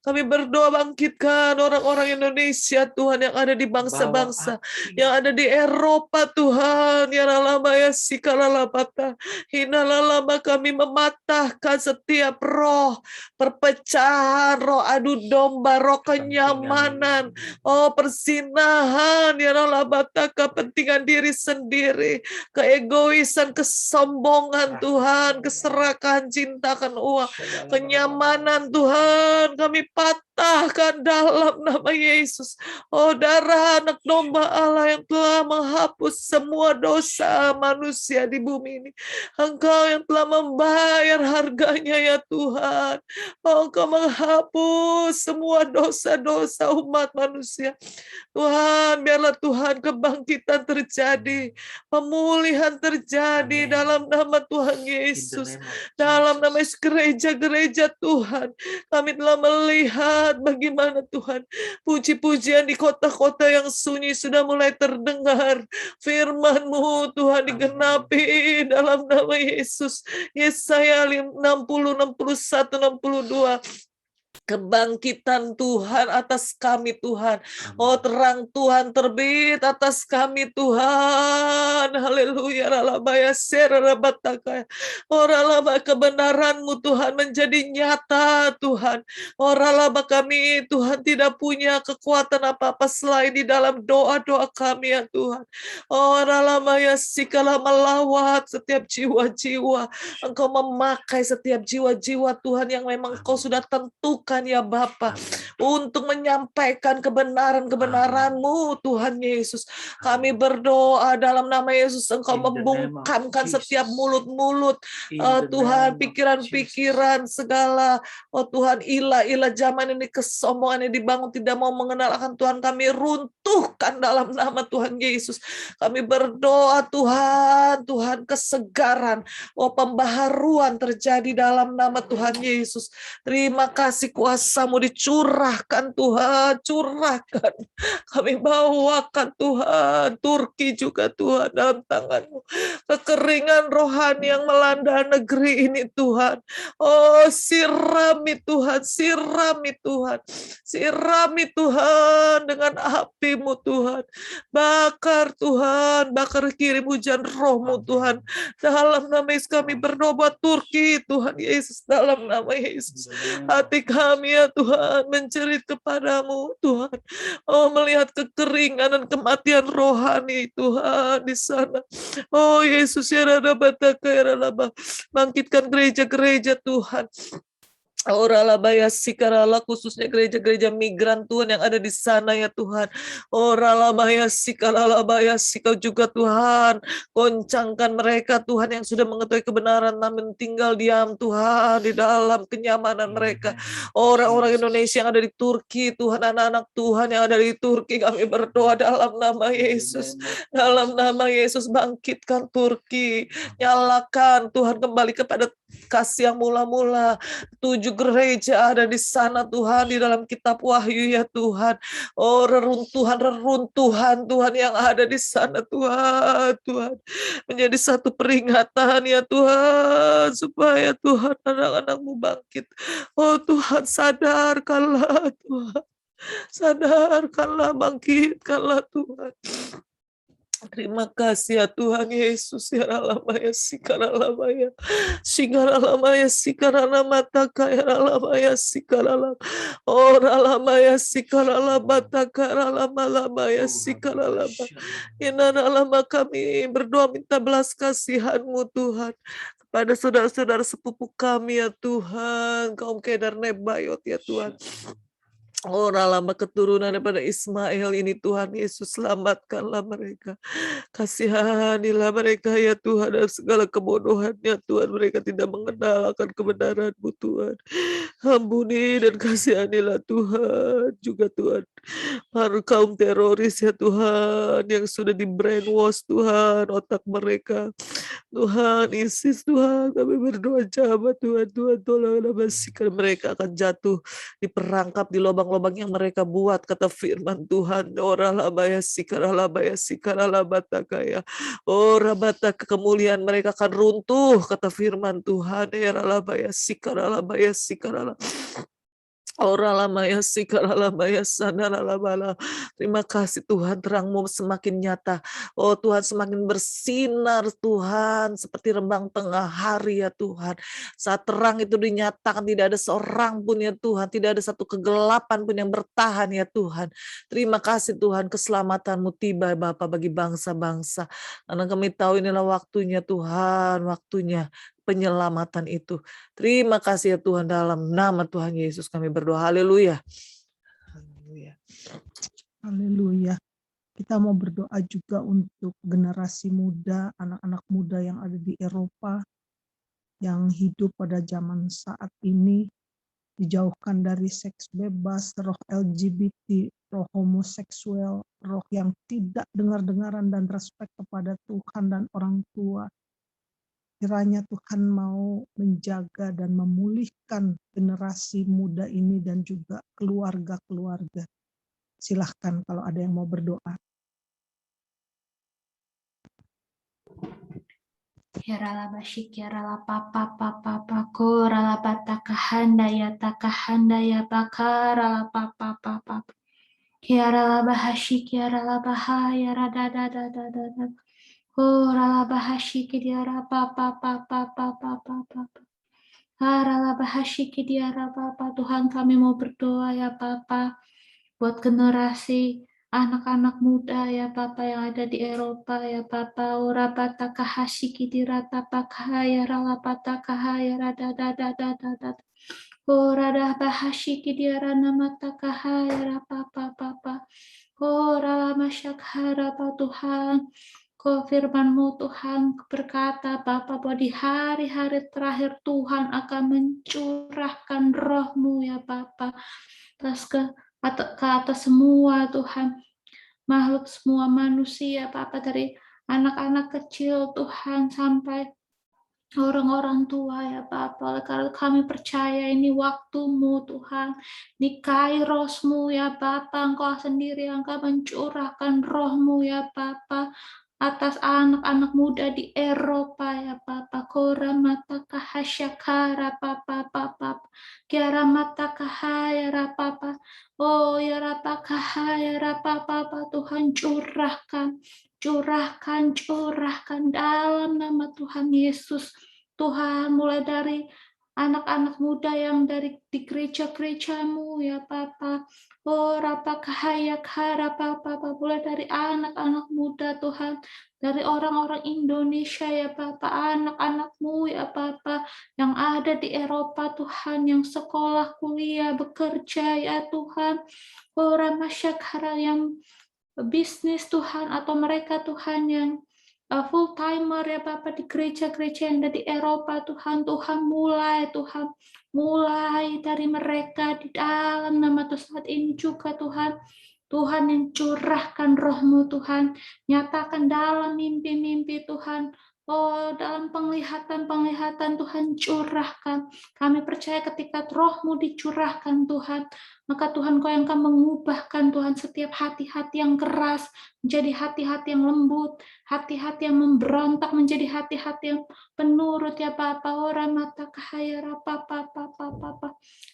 Kami berdoa bangkitkan orang-orang Indonesia Tuhan yang ada di bangsa-bangsa, yang ada di Eropa Tuhan. Ya ralabaya sikalalabata. Hinalalama, kami mematahkan setiap roh perpecahan, roh adu domba, roh kenyamanan, oh persinahan. Ya ralabata, kepentingan diri sendiri, keegoisan, kesombongan Tuhan, keserakahan, cintakan uang, kenyamanan Tuhan. Kami patahkan musnahkan dalam nama Yesus. Oh, darah anak domba Allah yang telah menghapus semua dosa manusia di bumi ini. Engkau yang telah membayar harganya ya Tuhan. Oh, Engkau menghapus semua dosa-dosa umat manusia. Tuhan, biarlah Tuhan kebangkitan terjadi, pemulihan terjadi dalam nama Tuhan Yesus. Dalam nama gereja-gereja Tuhan, kami telah melihat bagaimana Tuhan puji-pujian di kota-kota yang sunyi sudah mulai terdengar. Firman-Mu Tuhan digenapi dalam nama Yesus. Yesaya 60, 61, 62. Kebangkitan Tuhan atas kami Tuhan. Oh, terang Tuhan terbit atas kami Tuhan. Haleluya. Ralabaya serarabataka. Oh, ralaba kebenaran-Mu Tuhan menjadi nyata Tuhan. Oh, ralaba kami Tuhan tidak punya kekuatan apa-apa selain di dalam doa-doa kami ya Tuhan. Oh, ralabaya sikala melawat setiap jiwa-jiwa. Engkau memakai setiap jiwa-jiwa Tuhan yang memang Engkau sudah tentukan ya Bapa, untuk menyampaikan kebenaran-kebenaran-Mu Tuhan Yesus. Kami berdoa dalam nama Yesus, Engkau membungkamkan setiap mulut-mulut Tuhan, pikiran-pikiran segala Tuhan, ilah-ilah zaman ini, kesombongan yang dibangun tidak mau mengenal akan Tuhan, kami runtuhkan dalam nama Tuhan Yesus. Kami berdoa Tuhan, Tuhan kesegaran, pembaharuan terjadi dalam nama Tuhan Yesus. Terima kasih kuasa-Mu dicurahkan Tuhan, curahkan. Kami bawakan Tuhan, Turki juga Tuhan dalam tangan-Mu. Kekeringan rohani yang melanda negeri ini Tuhan. Oh, sirami Tuhan, sirami Tuhan. Sirami Tuhan dengan api-Mu Tuhan. Bakar Tuhan, bakar, kirim hujan roh-Mu Tuhan. Dalam nama Yesus kami berdoa buat Turki Tuhan Yesus, dalam nama Yesus. Hati kami ya Tuhan menjerit kepadamu Tuhan. Oh, melihat kekeringan dan kematian rohani Tuhan di sana. Oh Yesus ya Rada Bataka ya Rada, bangkitkan gereja-gereja Tuhan. Oralabaya sikarala, khususnya gereja-gereja migran Tuhan yang ada di sana ya Tuhan. Oralabaya sikaralabaya sikau juga Tuhan. Goncangkan mereka Tuhan yang sudah mengetahui kebenaran namun tinggal diam Tuhan di dalam kenyamanan mereka. Orang-orang Indonesia yang ada di Turki Tuhan, anak-anak Tuhan yang ada di Turki, kami berdoa dalam nama Yesus. Dalam nama Yesus bangkitkan Turki. Nyalakan Tuhan kembali kepada kasih yang mula-mula. 7 gereja ada di sana Tuhan, di dalam kitab Wahyu ya Tuhan. Oh, reruntuhan Tuhan yang ada di sana Tuhan. Tuhan menjadi satu peringatan ya Tuhan, supaya Tuhan anak-anak-Mu bangkit. Oh Tuhan, sadarkanlah Tuhan. Sadarkanlah, bangkitkanlah Tuhan. Terima kasih ya Tuhan Yesus ya ralamaya sikaralamaya sikaralamaya sikaralamata ya ralamaya sikaralam oh ralamaya sikaralabata karalamalabaya sikaralaba. Inaralama kami berdoa minta belas kasihan-Mu Tuhan kepada saudara-saudara sepupu kami ya Tuhan, kaum Kedar Nebayot ya Tuhan. Oh, lama keturunan daripada Ismail ini Tuhan Yesus, selamatkanlah mereka. Kasihanilah mereka ya Tuhan, dan segala kebodohannya Tuhan, mereka tidak mengenal akan kebenaran-Mu Tuhan. Ampuni dan kasihanilah Tuhan juga Tuhan. Para kaum teroris ya Tuhan, yang sudah di brainwash Tuhan otak mereka. Tuhan, ISIS Tuhan, kami berdoa jabat Tuhan, Tuhan tolonglah basikan mereka akan jatuh di perangkap di lubang-lubang yang mereka buat, kata firman Tuhan. Ora labaya sikara batakaya. Ora bataka, kemuliaan mereka akan runtuh, kata firman Tuhan. Ora labaya sikara. Oralamaya sikaralamaya sanaralamala. Terima kasih Tuhan, terang-Mu semakin nyata. Oh Tuhan, semakin bersinar Tuhan, seperti rembang tengah hari ya Tuhan. Saat terang itu dinyatakan, tidak ada seorang pun ya Tuhan, tidak ada satu kegelapan pun yang bertahan ya Tuhan. Terima kasih Tuhan, keselamatan-Mu tiba Bapa bagi bangsa-bangsa. Karena kami tahu inilah waktunya Tuhan, waktunya penyelamatan itu. Terima kasih ya Tuhan, dalam nama Tuhan Yesus kami berdoa. Haleluya. Haleluya. Haleluya. Kita mau berdoa juga untuk generasi muda, anak-anak muda yang ada di Eropa, yang hidup pada zaman saat ini, dijauhkan dari seks bebas, roh LGBT, roh homoseksual, roh yang tidak dengar-dengaran dan respek kepada Tuhan dan orang tua. Kiranya Tuhan mau menjaga dan memulihkan generasi muda ini dan juga keluarga-keluarga. Silahkan kalau ada yang mau berdoa. Kirala bashik, kirala papa papa pako, rala bata kahanda ya takahanda ya bakara papa papa. Kirala bahashi, kirala bahaya rada da da da da da. Oh rala bahashi, kirala papa papa papa papa. Rala bahashi, kirala papa. Tuhan kami mau berdoa ya papa buat generasi anak-anak muda ya Papa yang ada di Eropa ya Papa, ora pata kahashiki dirata pakaya rala pata kahaya rada da da da da da, ora dah bahashiki dirana mata kahaya rapa papa, ora masyakhara pa Tuhan. Kau firman-Mu Tuhan berkata Bapa bahwa di hari-hari terakhir Tuhan akan mencurahkan roh-Mu ya Bapa ke atas semua Tuhan, makhluk semua manusia Bapa, dari anak-anak kecil Tuhan sampai orang-orang tua ya Bapa. Oleh karena kami percaya ini waktu-Mu Tuhan, di Kairos-Mu ya Bapa, Engkau sendiri yang akan mencurahkan roh-Mu ya Bapa atas anak-anak muda di Eropa ya Papa. Kora mata kahasyakara Papa Papa. Kiara mata kahayara Papa. Oh ya Rapa kahayara Papa Tuhan, curahkan dalam nama Tuhan Yesus. Tuhan, mulai dari anak-anak muda yang dari di gereja-gereja-Mu ya Papa. Oh Rapa kahayak harapa Papa, mulai dari anak-anak muda Tuhan, dari orang-orang Indonesia ya Papa, anak-anak-Mu ya Papa yang ada di Eropa Tuhan, yang sekolah, kuliah, bekerja ya Tuhan. Oh Rama Syakhara yang bisnis Tuhan, atau mereka Tuhan yang full timer ya Bapak di gereja-gereja yang ada di Eropa Tuhan. Mulai dari mereka di dalam nama Tuhan saat ini juga Tuhan. Tuhan yang curahkan roh-Mu Tuhan, nyatakan dalam mimpi-mimpi Tuhan. Oh, dalam penglihatan-penglihatan Tuhan curahkan. Kami percaya ketika roh-Mu dicurahkan Tuhan, maka Tuhan Kau yang akan mengubahkan Tuhan setiap hati-hati yang keras menjadi hati-hati yang lembut, hati-hati yang memberontak menjadi hati-hati yang penurut ya Bapa. Ora mata kahayara Papa.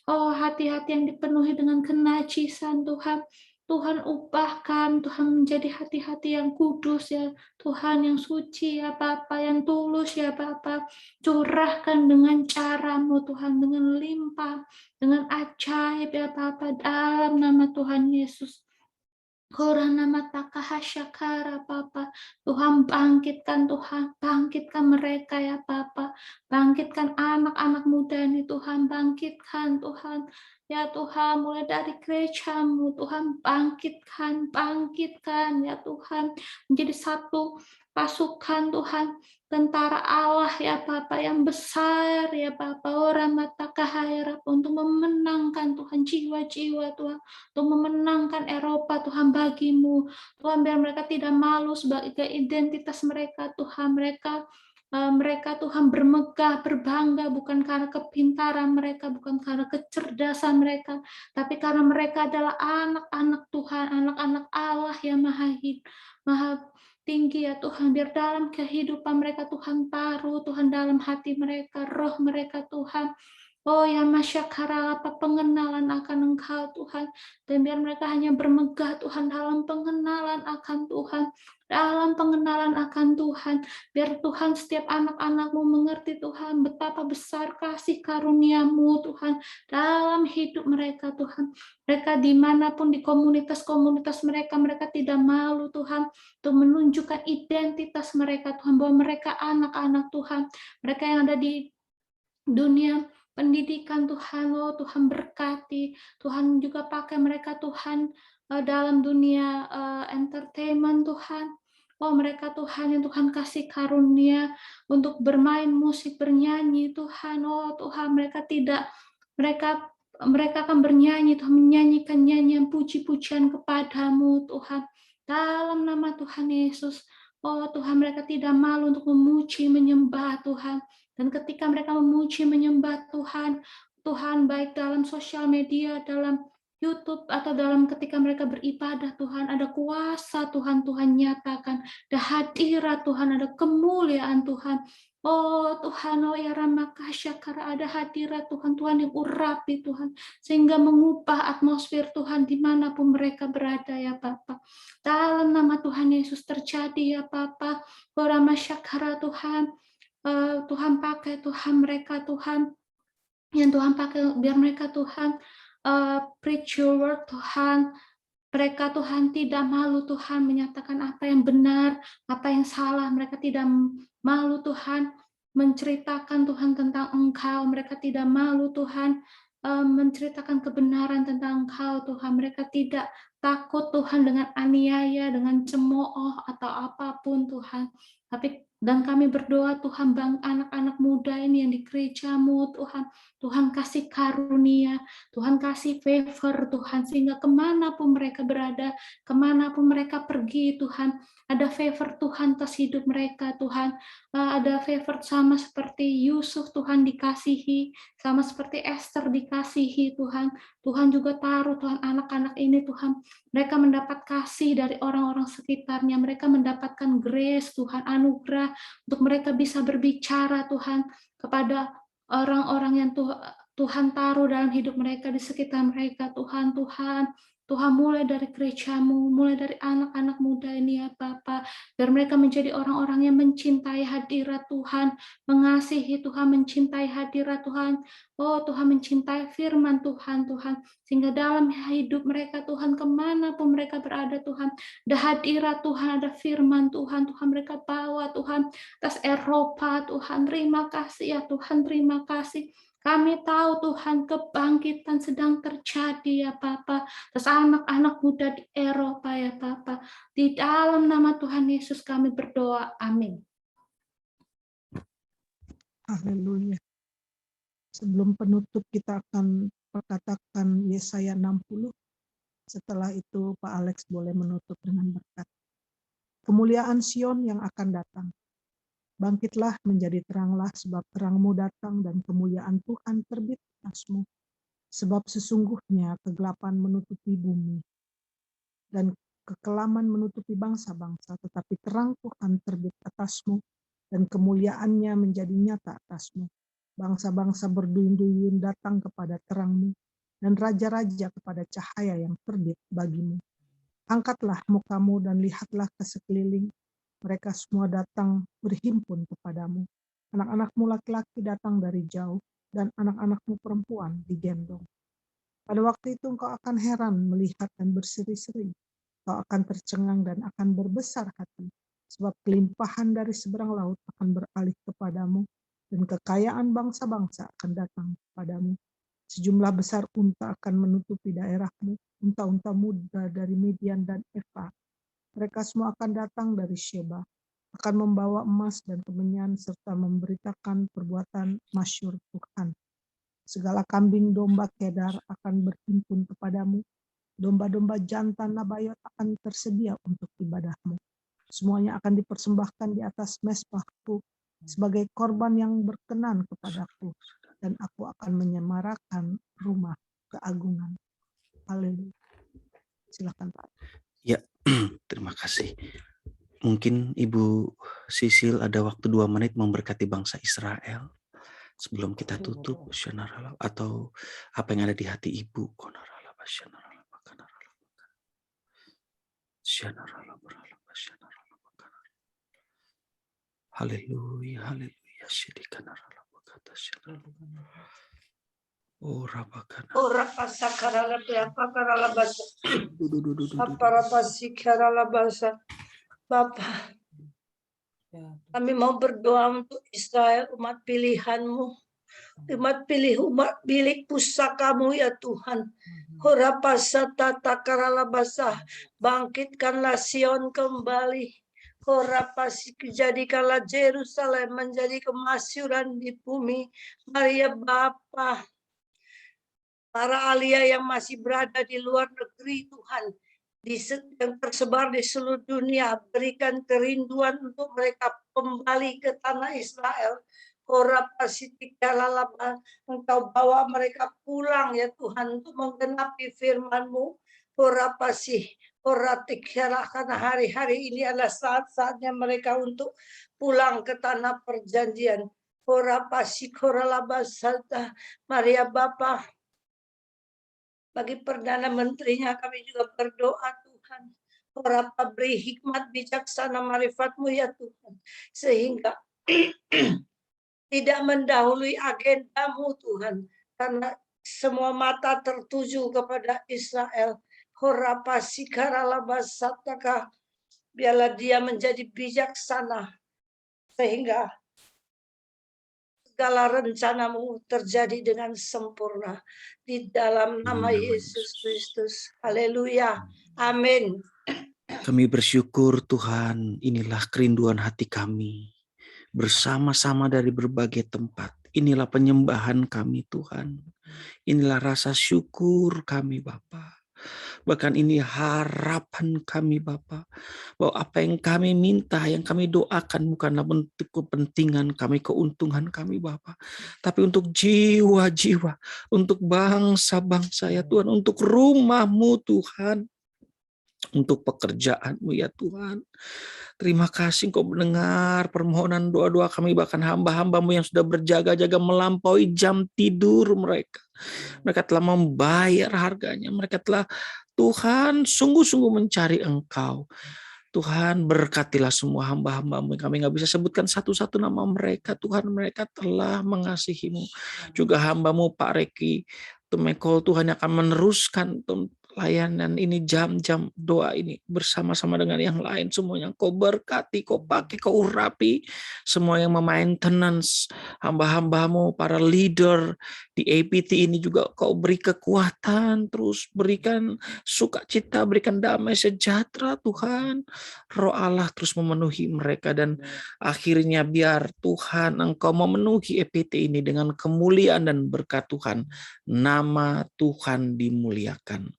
Oh, hati-hati yang dipenuhi dengan kenajisan Tuhan. Tuhan ubahkan Tuhan menjadi hati-hati yang kudus ya Tuhan, yang suci ya Bapa, yang tulus ya Bapa. Curahkan dengan cara-Mu Tuhan, dengan limpah, dengan ajaib ya Bapa, dalam nama Tuhan Yesus. Korana mata kahasyakara Papa. Tuhan bangkitkan mereka ya Papa. Bangkitkan anak-anak muda ini Tuhan, bangkitkan Tuhan. Ya Tuhan, mulai dari gereja-Mu Tuhan, bangkitkan ya Tuhan. Menjadi satu pasukan Tuhan, tentara Allah ya Bapa yang besar ya Bapa. Orang mata kahayara untuk memenangkan Tuhan jiwa-jiwa Tuhan, untuk memenangkan Eropa Tuhan bagi-Mu. Tuhan, biar mereka tidak malu sebagai identitas mereka Tuhan. Mereka Tuhan bermegah, berbangga bukan karena kepintaran mereka, bukan karena kecerdasan mereka, tapi karena mereka adalah anak-anak Tuhan, anak-anak Allah yang maha tinggi ya Tuhan. Biar dalam kehidupan mereka Tuhan taruh Tuhan dalam hati mereka, roh mereka Tuhan. Oh ya masyakara apa pengenalan akan Engkau Tuhan. Dan biar mereka hanya bermegah Tuhan dalam pengenalan akan Tuhan. Dalam pengenalan akan Tuhan. Biar Tuhan setiap anak-anak-Mu mengerti Tuhan betapa besar kasih karunia-Mu Tuhan. Dalam hidup mereka Tuhan. Mereka dimanapun di komunitas-komunitas mereka, mereka tidak malu Tuhan. Untuk menunjukkan identitas mereka Tuhan. Bahwa mereka anak-anak Tuhan. Mereka yang ada di dunia pendidikan Tuhan, oh Tuhan berkati, Tuhan juga pakai mereka Tuhan dalam dunia entertainment Tuhan, oh mereka Tuhan yang Tuhan kasih karunia untuk bermain musik, bernyanyi Tuhan, oh Tuhan mereka akan bernyanyi Tuhan, menyanyikan nyanyian puji-pujian kepadamu Tuhan, dalam nama Tuhan Yesus, oh Tuhan mereka tidak malu untuk memuji, menyembah Tuhan. Dan ketika mereka memuji, menyembah Tuhan, Tuhan baik dalam sosial media, dalam YouTube, atau dalam ketika mereka beribadah, Tuhan, ada kuasa Tuhan, Tuhan nyatakan, ada hadirat Tuhan, ada kemuliaan Tuhan. Oh Tuhan, oh ya Ramakasyakara, ada hadirat Tuhan, Tuhan yang urapi Tuhan, sehingga mengubah atmosfer Tuhan dimanapun mereka berada ya Bapa. Dalam nama Tuhan Yesus terjadi ya Bapa, oh Ramakasyakara Tuhan, Tuhan pakai Tuhan mereka Tuhan yang Tuhan pakai biar mereka Tuhan preach your word Tuhan, mereka Tuhan tidak malu Tuhan menyatakan apa yang benar, apa yang salah, mereka tidak malu Tuhan menceritakan Tuhan tentang Engkau, mereka tidak malu Tuhan menceritakan kebenaran tentang Engkau Tuhan, mereka tidak takut Tuhan dengan aniaya, dengan cemooh atau apapun Tuhan. Dan kami berdoa Tuhan anak-anak muda ini yang di gereja-Mu Tuhan, Tuhan kasih karunia, Tuhan kasih favor Tuhan, sehingga kemanapun mereka berada, kemanapun mereka pergi Tuhan, ada favor Tuhan atas hidup mereka Tuhan, ada favor sama seperti Yusuf Tuhan dikasihi, sama seperti Esther dikasihi Tuhan, Tuhan juga taruh Tuhan anak-anak ini Tuhan, mereka mendapat kasih dari orang-orang sekitarnya, mereka mendapatkan grace Tuhan, anugerah untuk mereka bisa berbicara Tuhan kepada orang-orang yang Tuhan taruh dalam hidup mereka, di sekitar mereka Tuhan, Tuhan mulai dari gereja-Mu, mulai dari anak-anak muda ini ya Bapa, biar mereka menjadi orang-orang yang mencintai hadirat Tuhan, mengasihi Tuhan, mencintai hadirat Tuhan, oh Tuhan mencintai firman Tuhan, sehingga dalam hidup mereka Tuhan, kemanapun mereka berada Tuhan, ada hadirat Tuhan, ada firman Tuhan, mereka bawa Tuhan, atas Eropa Tuhan, terima kasih ya Tuhan, terima kasih. Kami tahu Tuhan kebangkitan sedang terjadi ya Bapa, atas anak-anak muda di Eropa ya Bapa. Di dalam nama Tuhan Yesus kami berdoa, amin. Haleluya. Sebelum penutup kita akan perkatakan Yesaya 60. Setelah itu Pak Alex boleh menutup dengan berkat. Kemuliaan Sion yang akan datang. Bangkitlah menjadi teranglah, sebab terangmu datang dan kemuliaan Tuhan terbit atasmu. Sebab sesungguhnya kegelapan menutupi bumi dan kekelaman menutupi bangsa-bangsa, tetapi terang Tuhan terbit atasmu dan kemuliaannya menjadi nyata atasmu. Bangsa-bangsa berduyun-duyun datang kepada terangmu dan raja-raja kepada cahaya yang terbit bagimu. Angkatlah mukamu dan lihatlah ke sekeliling. Mereka semua datang berhimpun kepadamu. Anak-anakmu laki-laki datang dari jauh, dan anak-anakmu perempuan digendong. Pada waktu itu engkau akan heran melihat dan berseri-seri. Kau akan tercengang dan akan berbesar hati, sebab kelimpahan dari seberang laut akan beralih kepadamu, dan kekayaan bangsa-bangsa akan datang kepadamu. Sejumlah besar unta akan menutupi daerahmu, unta-unta muda dari Midian dan Eva. Mereka semua akan datang dari Sheba, akan membawa emas dan kemenyan, serta memberitakan perbuatan masyhur Tuhan. Segala kambing domba Kedar akan berhimpun kepadamu, domba-domba jantan Nabayot akan tersedia untuk ibadahmu. Semuanya akan dipersembahkan di atas mezbahku sebagai korban yang berkenan kepadaku, dan aku akan menyemarakan rumah keagungan. Haleluya. Silakan Pak. Ya, terima kasih. Mungkin Ibu Sisil ada waktu 2 menit memberkati bangsa Israel. Sebelum kita tutup, atau apa yang ada di hati Ibu, haleluya, haleluya. Oh, Rabakana. Ora pasakara la prakara la basa. Apara pasikara la basa. Bapak, kami mau berdoa untuk Israel, umat pilihan-Mu. Umat pilih pusakamu ya Tuhan. Ora pasata takara la basa. Bangkitkanlah Sion kembali. Ora pasik jadikanlah Yerusalem menjadi kemasyuran di bumi. Maria Bapa, para alia yang masih berada di luar negeri Tuhan, yang tersebar di seluruh dunia, berikan kerinduan untuk mereka kembali ke tanah Israel. Ora pasitika lalaba, Engkau bawa mereka pulang ya Tuhan untuk menggenapi firman-Mu. Ora pasih, ora tikara, karena hari-hari ini adalah saat-saatnya mereka untuk pulang ke tanah perjanjian. Ora pasih, ora labasata, Maria Bapa, bagi Perdana Menterinya kami juga berdoa Tuhan. Ora beri hikmat bijaksana marifat-Mu ya Tuhan. Sehingga tidak mendahului agendamu Tuhan. Karena semua mata tertuju kepada Israel. Ora pasikara labasataka. Biarlah dia menjadi bijaksana. Sehingga segala rencanamu terjadi dengan sempurna. Di dalam nama Yesus Kristus. Haleluya. Amin. Kami bersyukur Tuhan, inilah kerinduan hati kami. Bersama-sama dari berbagai tempat. Inilah penyembahan kami Tuhan. Inilah rasa syukur kami Bapa. Bahkan ini harapan kami Bapa, bahwa apa yang kami minta, yang kami doakan bukanlah untuk kepentingan kami, keuntungan kami Bapa, tapi untuk jiwa-jiwa, untuk bangsa-bangsa ya Tuhan, untuk rumah-Mu Tuhan, untuk pekerjaan-Mu ya Tuhan. Terima kasih Engkau mendengar permohonan doa-doa kami, bahkan hamba-hamba-Mu yang sudah berjaga-jaga melampaui jam tidur mereka. Mereka telah membayar harganya. Mereka telah Tuhan sungguh-sungguh mencari Engkau. Tuhan berkatilah semua hamba-hamba-Mu. Kami nggak bisa sebutkan satu-satu nama mereka. Tuhan, mereka telah mengasihi-Mu. Juga hamba-Mu Pak Reki Tumekol, Tuhan yang akan meneruskan layanan ini, jam-jam doa ini bersama-sama dengan yang lain. Semuanya Kau berkati, Kau pakai, Kau urapi. Semua yang memaintenance hamba-hamba-Mu, para leader di APT ini juga Kau beri kekuatan, terus berikan sukacita, berikan damai sejahtera Tuhan. Roh Allah terus memenuhi mereka, dan akhirnya biar Tuhan Engkau memenuhi APT ini dengan kemuliaan dan berkat Tuhan. Nama Tuhan dimuliakan.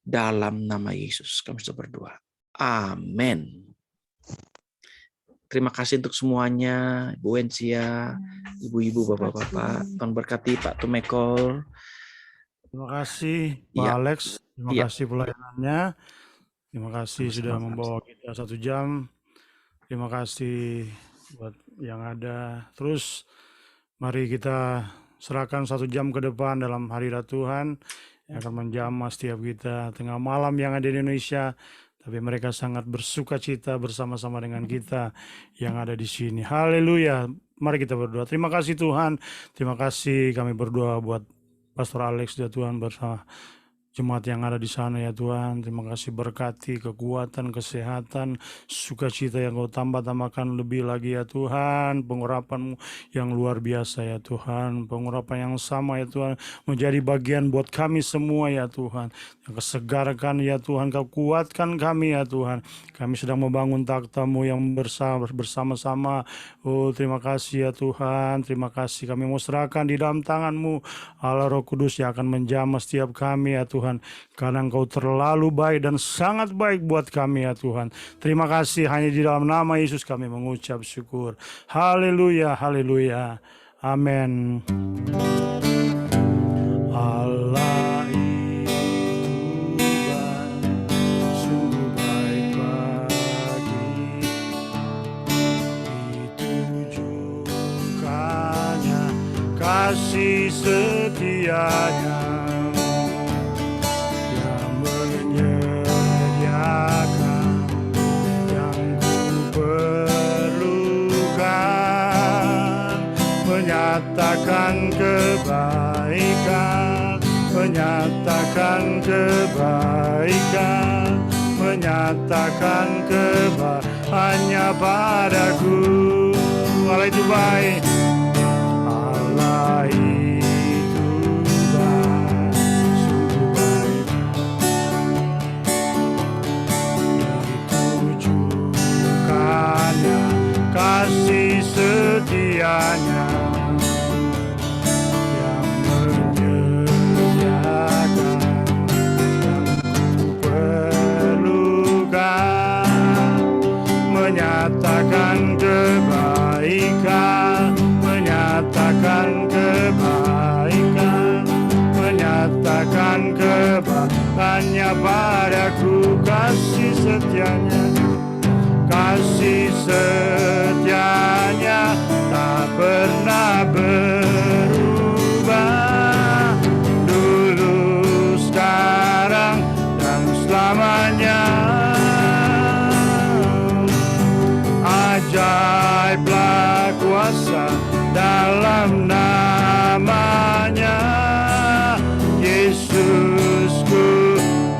Dalam nama Yesus kami sudah berdoa. Amin. Terima kasih untuk semuanya, Ibu Wensia, ibu-ibu, bapak-bapak. Tuhan berkati Pak Tumekol. Terima kasih Pak Alex. Terima kasih pelayanannya. Terima kasih sudah membawa kita 1 jam. Terima kasih buat yang ada. Terus mari kita serahkan 1 jam ke depan dalam hadirat Tuhan yang akan menjamah setiap kita tengah malam yang ada di Indonesia, tapi mereka sangat bersuka cita bersama-sama dengan kita yang ada di sini. Haleluya. Mari kita berdoa. Terima kasih Tuhan. Terima kasih kami berdoa buat Pastor Alex ya Tuhan, bersama jemaat yang ada di sana ya Tuhan. Terima kasih, berkati kekuatan, kesehatan, sukacita yang Kau tambah-tambahkan lebih lagi ya Tuhan. Pengurapan-Mu yang luar biasa ya Tuhan. Pengurapan yang sama ya Tuhan menjadi bagian buat kami semua ya Tuhan. Yang kesegarkan ya Tuhan, Kau kuatkan kami ya Tuhan. Kami sedang membangun takhta-Mu yang bersama-sama. Oh terima kasih ya Tuhan. Terima kasih, kami mau serahkan di dalam tangan-Mu Allah Roh Kudus yang akan menjamah setiap kami ya Tuhan. Karena Engkau terlalu baik dan sangat baik buat kami ya Tuhan. Terima kasih, hanya di dalam nama Yesus kami mengucap syukur. Haleluya, haleluya. Amin. Allah itu baik, sungguh baik bagi ditujukannya kasih setianya yang menyediakan yang ku perlukan, menyatakan kebaikan, menyatakan kebaikan, menyatakan kebaikan hanya padaku. Allah itu baik, Allah itu baik, sungguh baik. Ditujukannya kasih setianya yang menyediakan yang ku perlukan, menyatakan kebaikan, menyatakan kebaikan, menyatakan kebaikannya padaku. Kasih setianya, kasih setianya tak pernah berubah, dulu, sekarang, dan selamanya. Ajaiblah kuasa dalam namanya, Yesusku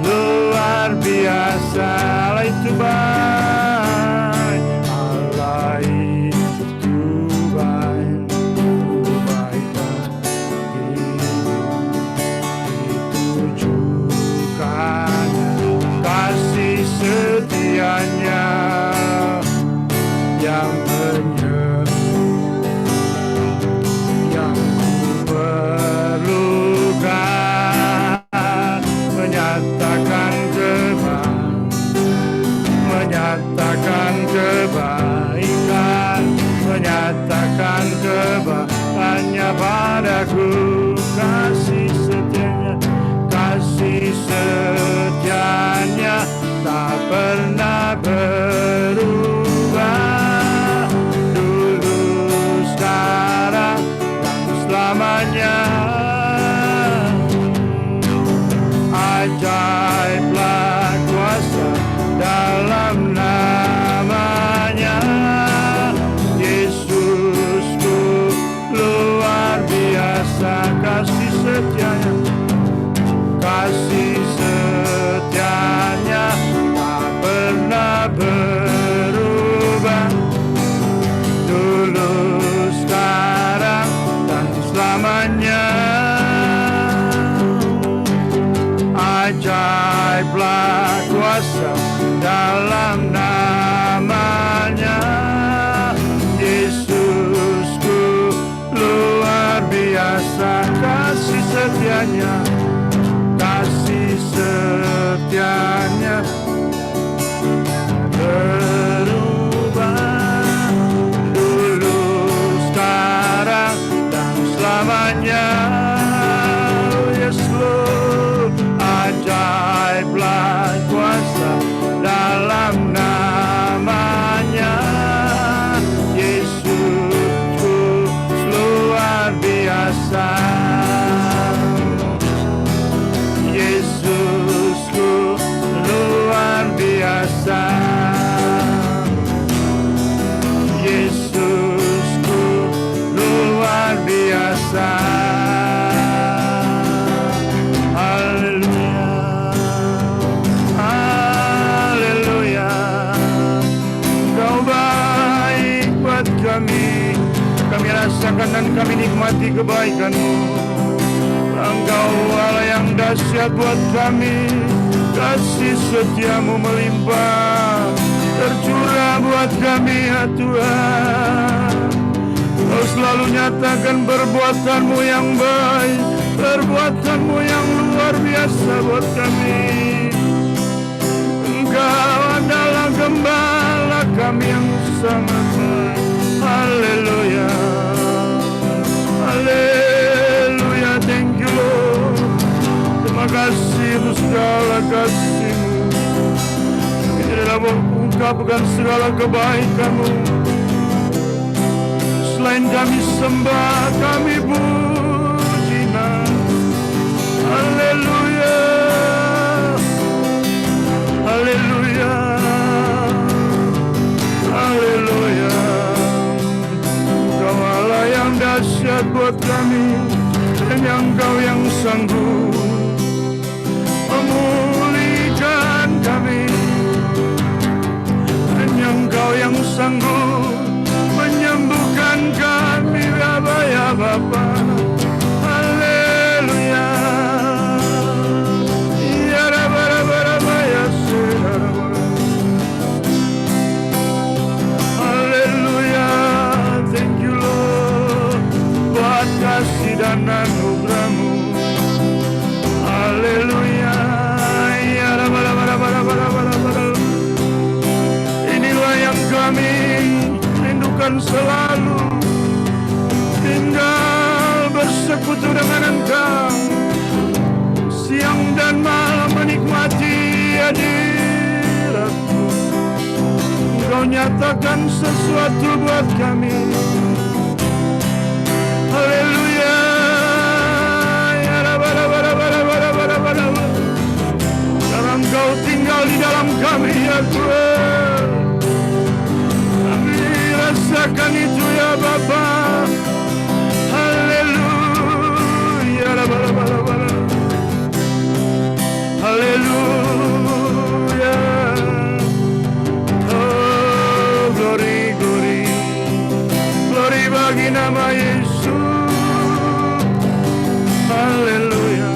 luar biasa. Allah itu baik, Allah itu baik, kebaikan ditujukannya kasih setianya yang yang ku perlukan, menyatakan menyatakan kebaikan, menyatakan kebaikannya padaku. Kasih setianya, kasih setianya tak pernah berubah, dulu, sekarang, dan selamanya. Ajaiblah kuasa dalam namanya, Yesusku luar biasa. Kasih setianya, kasih setianya tak pernah berubah, dulu, sekarang, dan selamanya. Ajaiblah kuasa dalam namanya, Yesusku luar biasa. Kasih setianya, kasih setianya berubah, dulu, sekarang, dan selamanya. Yes Lord, ajaiblah kuasa dalam namanya, Yesusku luar biasa, Yesusku luar biasa, Yesusku luar biasa. Kami rasakan dan kami nikmati kebaikan-Mu. Engkau Allah yang dahsyat buat kami, kasih setia-Mu melimpah, tercurah buat kami ya Tuhan. Kau selalu nyatakan perbuatan-Mu yang baik, perbuatan-Mu yang luar biasa buat kami. Engkau adalah gembala kami yang sangat baik. Haleluya, haleluya, thank you Lord. Terima kasih untuk segala kasih-Mu. Ini dalam mengungkapkan segala kebaikan-Mu. Selain kami sembah, kami puji. Haleluya, haleluya, haleluya. Kau Allah yang dahsyat buat kami, hanya Engkau yang sanggup memulihkan kami. Hanya Engkau yang sanggup menyembuhkan kami, Bapa ya Bapa. Haleluya. Ya Rabba Rabba Rabba ya Rabba. Haleluya. Thank you Lord buat kasih dan anugerah-Mu. Haleluya. Ya Rabba Rabba Rabba Rabba Rabba Rabba. Inilah yang kami rindukan selalu, tinggal bersekutu dengan Engkau, siang dan malam menikmati hadirat-Mu. Engkau nyatakan sesuatu buat kami. Haleluya. Ya Rabba Rabba Rabba Rabba Rabba Rabba Rabba. Karena Engkau tinggal di dalam kami ya Tuhan. Kami rasakan itu ya Bapa. Haleluya. Rabba Rabba Rabba Rabba. Haleluya. Oh, glory, glory. Glory bagi nama Yesus. Haleluya.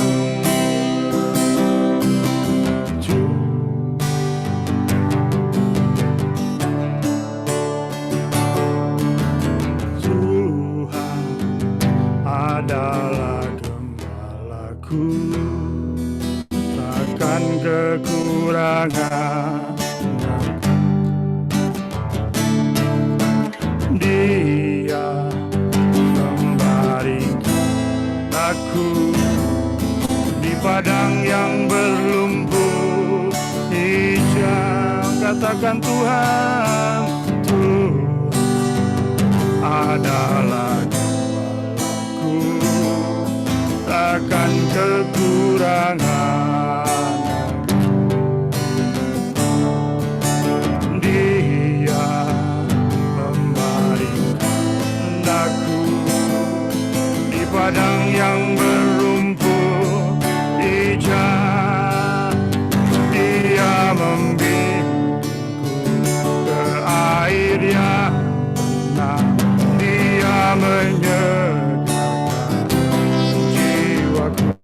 Tuhan adalah gembalaku, takkan kekurangan. Dia membaringkan aku di padang yang berlumpur hijau. Katakan Tuhan, Tuhan adalah gembalaku, takkan kekurangan. Dia membaringkan aku di padang yang berlumpur hijau. Dia membimbingku ke air yang tenang. Dia menyegarkan jiwaku.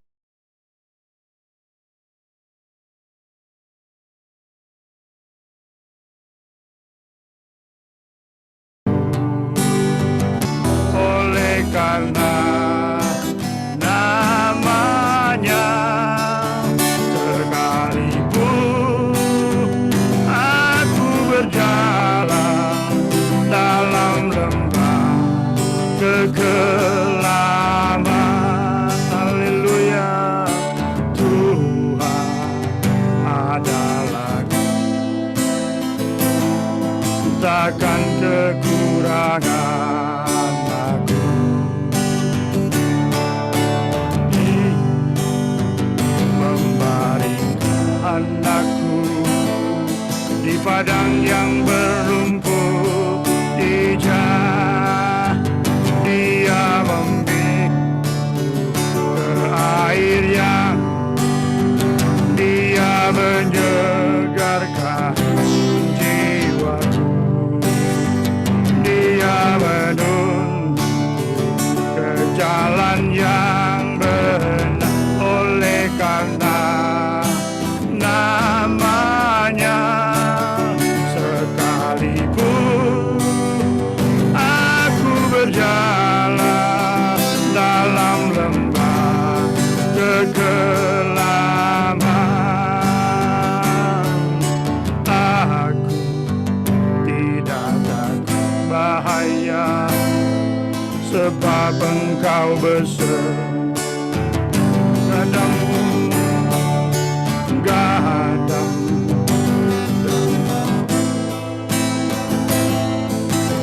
Oleh karena namanya, sekalipun aku berjalan dalam lembah kegelapan. Haleluya. Tuhan adalah, takkan kekurangan aku. Dia membaringkan aku di padang yang berlumpur hijau. Dia membimbingku ke air yang, Dia menyegarkan jiwaku. Dia menuntun ke jalan yang benar. Oleh karena namanya, sekalipun aku berjalan dalam lembah kegelapan, aku tidak takut bahaya, sebab Engkau bersama-Mu.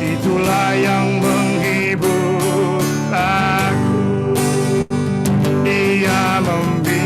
Itulah yang menghibur aku. Dia membimbing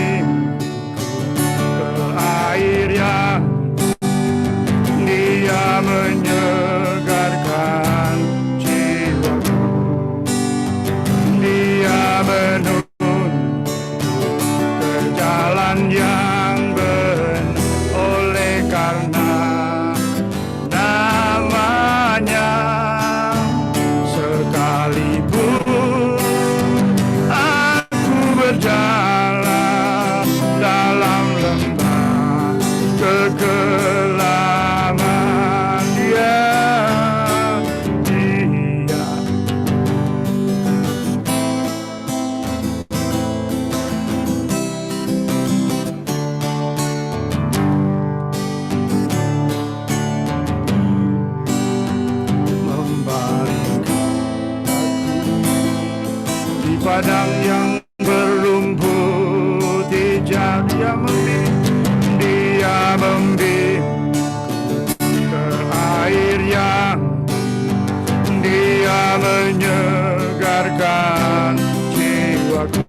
menyegarkan jiwaku.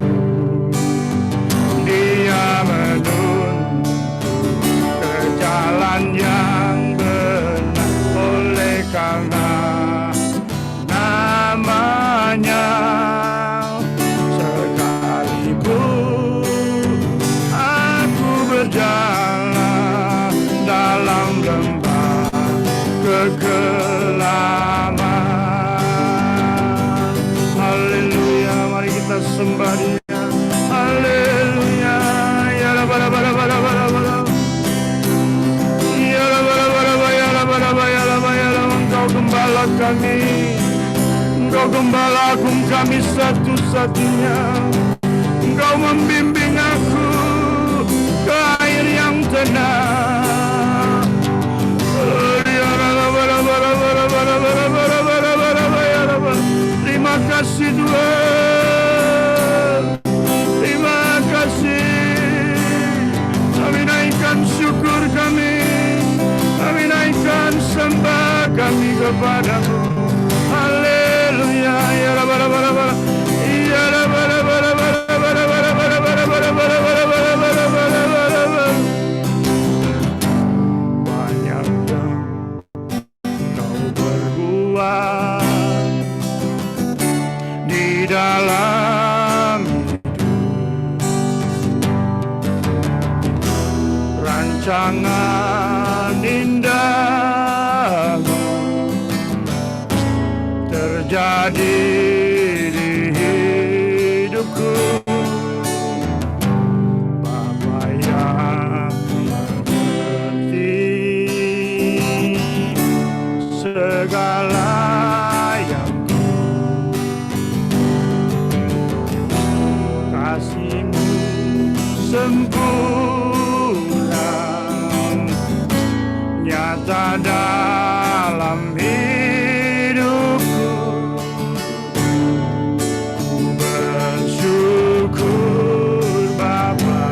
Dia menuntun ke jalan yang benar oleh karena namanya. Sekalipun aku berjalan dalam lembah kegelapan. Haleluya, mari kita sembah Dia. Haleluya, ya la bara bara bara bara bara. Ya la bara bara ya la bara ya la bara ya la. Engkau gembala kami, Engkau gembala agung kami satu-satunya. Engkau membimbing aku ke air yang tenang. Terima kasih Tuhan, terima kasih. Kami naikkan syukur kami naikkan sembah kami kepadamu. Haleluya, ya la bara bara bara, ya la bara bara bara bara bara bara bara bara bara bara bara bara bara. Banyak yang kau berbuat di dalam hidup, rancangan indahmu terjadi di hidupku. Bapa yang mengerti segala yang kasih-Mu sempurna nyata dalam hidupku. Ku bersyukur Bapa,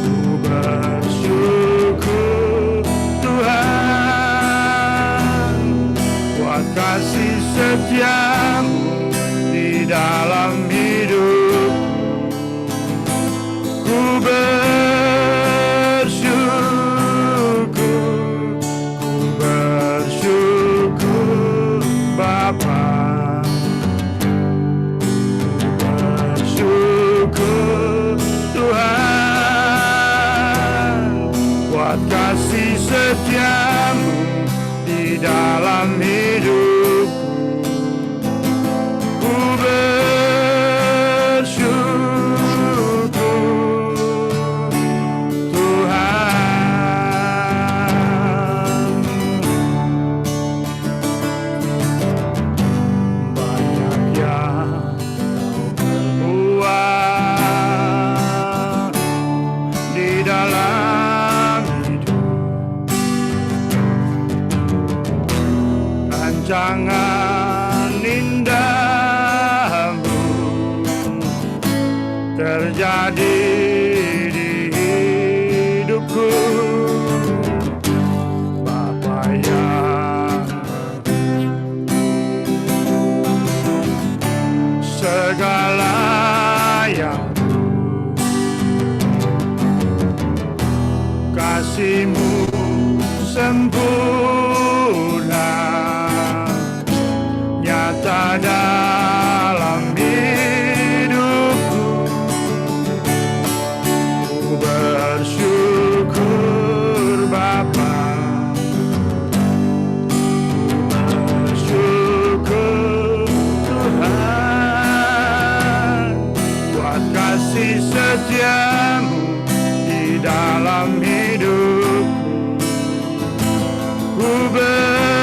ku bersyukur Tuhan, buat kasih setia-Mu di dalam hidup. Ku bersyukur Bapa, ku bersyukur Tuhan, buat kasih setia-Mu di dalam hidup. Ku bersyukur Tuhan. Banyak yang Kau buat di dalam hidup, rancangan indahmu terjadi di hidupku. Bapa yang segala yang kasih-Mu sempurna nyata dalam hidupku. Ku bersyukur Bapa, ku bersyukur Tuhan, buat kasih setia-Mu di dalam hidupku. Ku bersyukur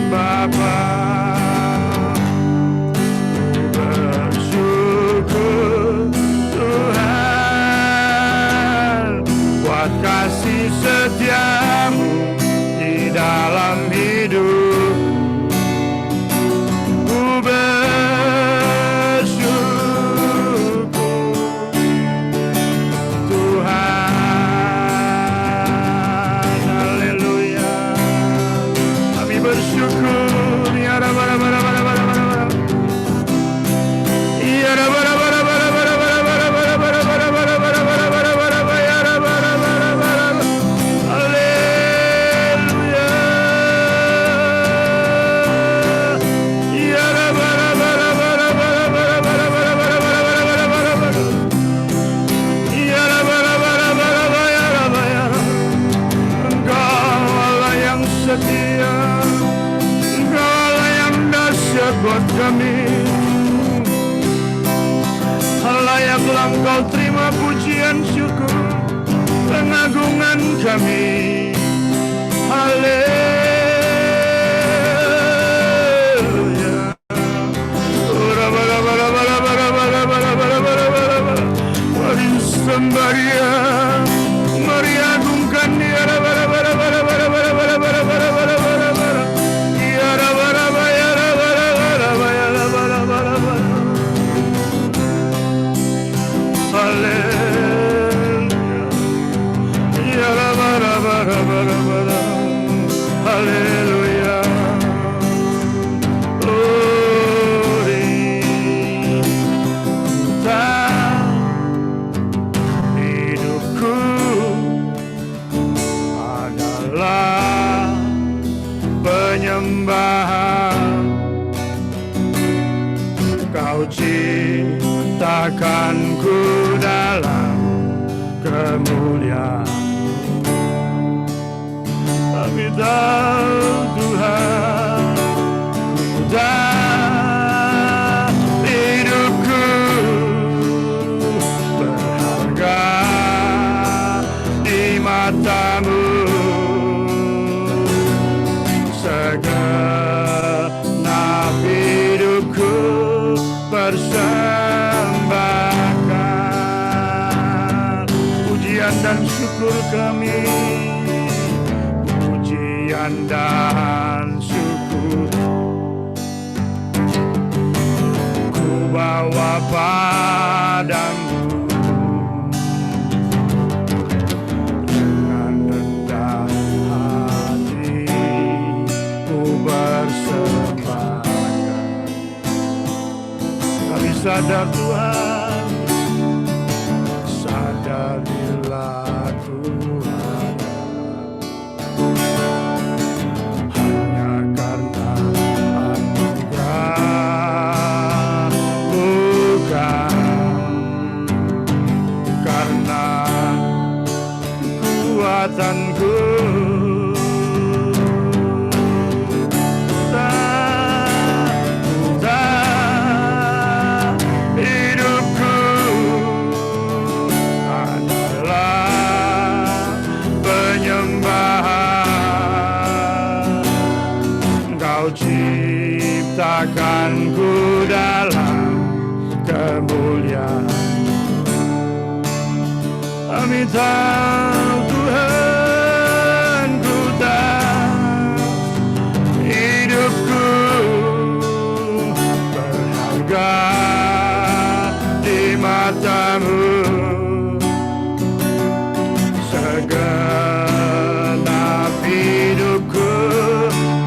Bapa, ku bersyukur Tuhan, buat kasih setia-Mu di dalam hidup. Ku bersyukur Tuhan. kami. Layaklah Engkau terima pujian syukur pengagungan kami. Haleluya. Mari sembah Dia, mari agungkan Dia. Haleluya. Hidupku adalah penyembahan. Kau ciptakanku dalam kemuliaan. Kami tahu Tuhan, dan hidupku berharga di mata-Mu. Segenap hidupku persembahkan pujian dan syukur kami. Pujian dan syukur ku bawa padamu. Dengan rendah hati ku bersembahkan. Kami sadar Tuhan, sadarilah Tuhan, hanya karena anugerah, bukan karena kekuatanku. Hidupku adalah penyembahan. Kau ciptakanku dalam kemuliaan. Kami tahu Tuhan, ku tahu hidupku berharga di mata-Mu. Segenap hidupku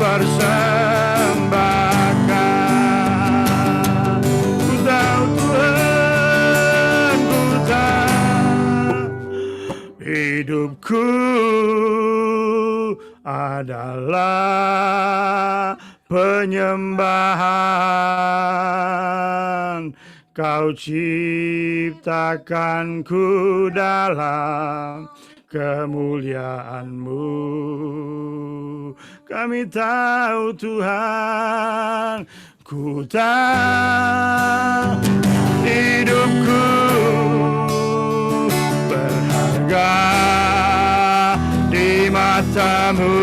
persembahkan. Ku tahu Tuhan, ku tahu hidupku adalah penyembahan. Kau ciptakanku dalam kemuliaan-Mu. Kami tahu Tuhan, ku tahu hidupku berharga di mata-Mu.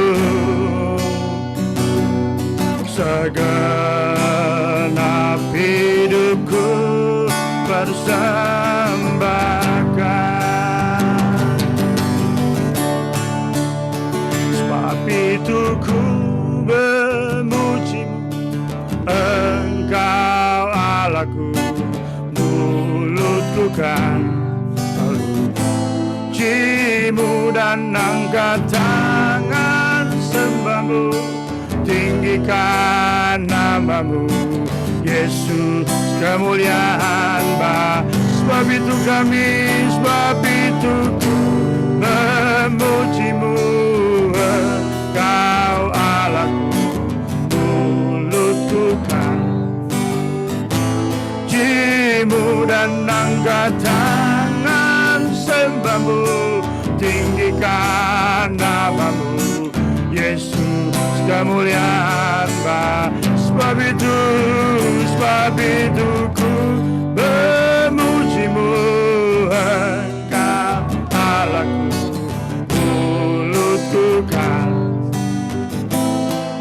Segenap hidupku persembahkan. Sebab itu ku memuji-Mu, Engkau Allahku. Mulutku kan memuji-Mu dan angkat tangan sembah-Mu, tinggikan nama-Mu, Yesus kemuliaan Bapa. Sebab itu ku memuji-Mu, Engkau Allahku. Mulutku kan puji-Mu dan angkat tangan sembah-Mu, tinggikan nama-Mu, Yesus kemuliaan Bapa. Sebab itu Sebab itu ku memuji-Mu, Engkau Allahku. Mulutku kan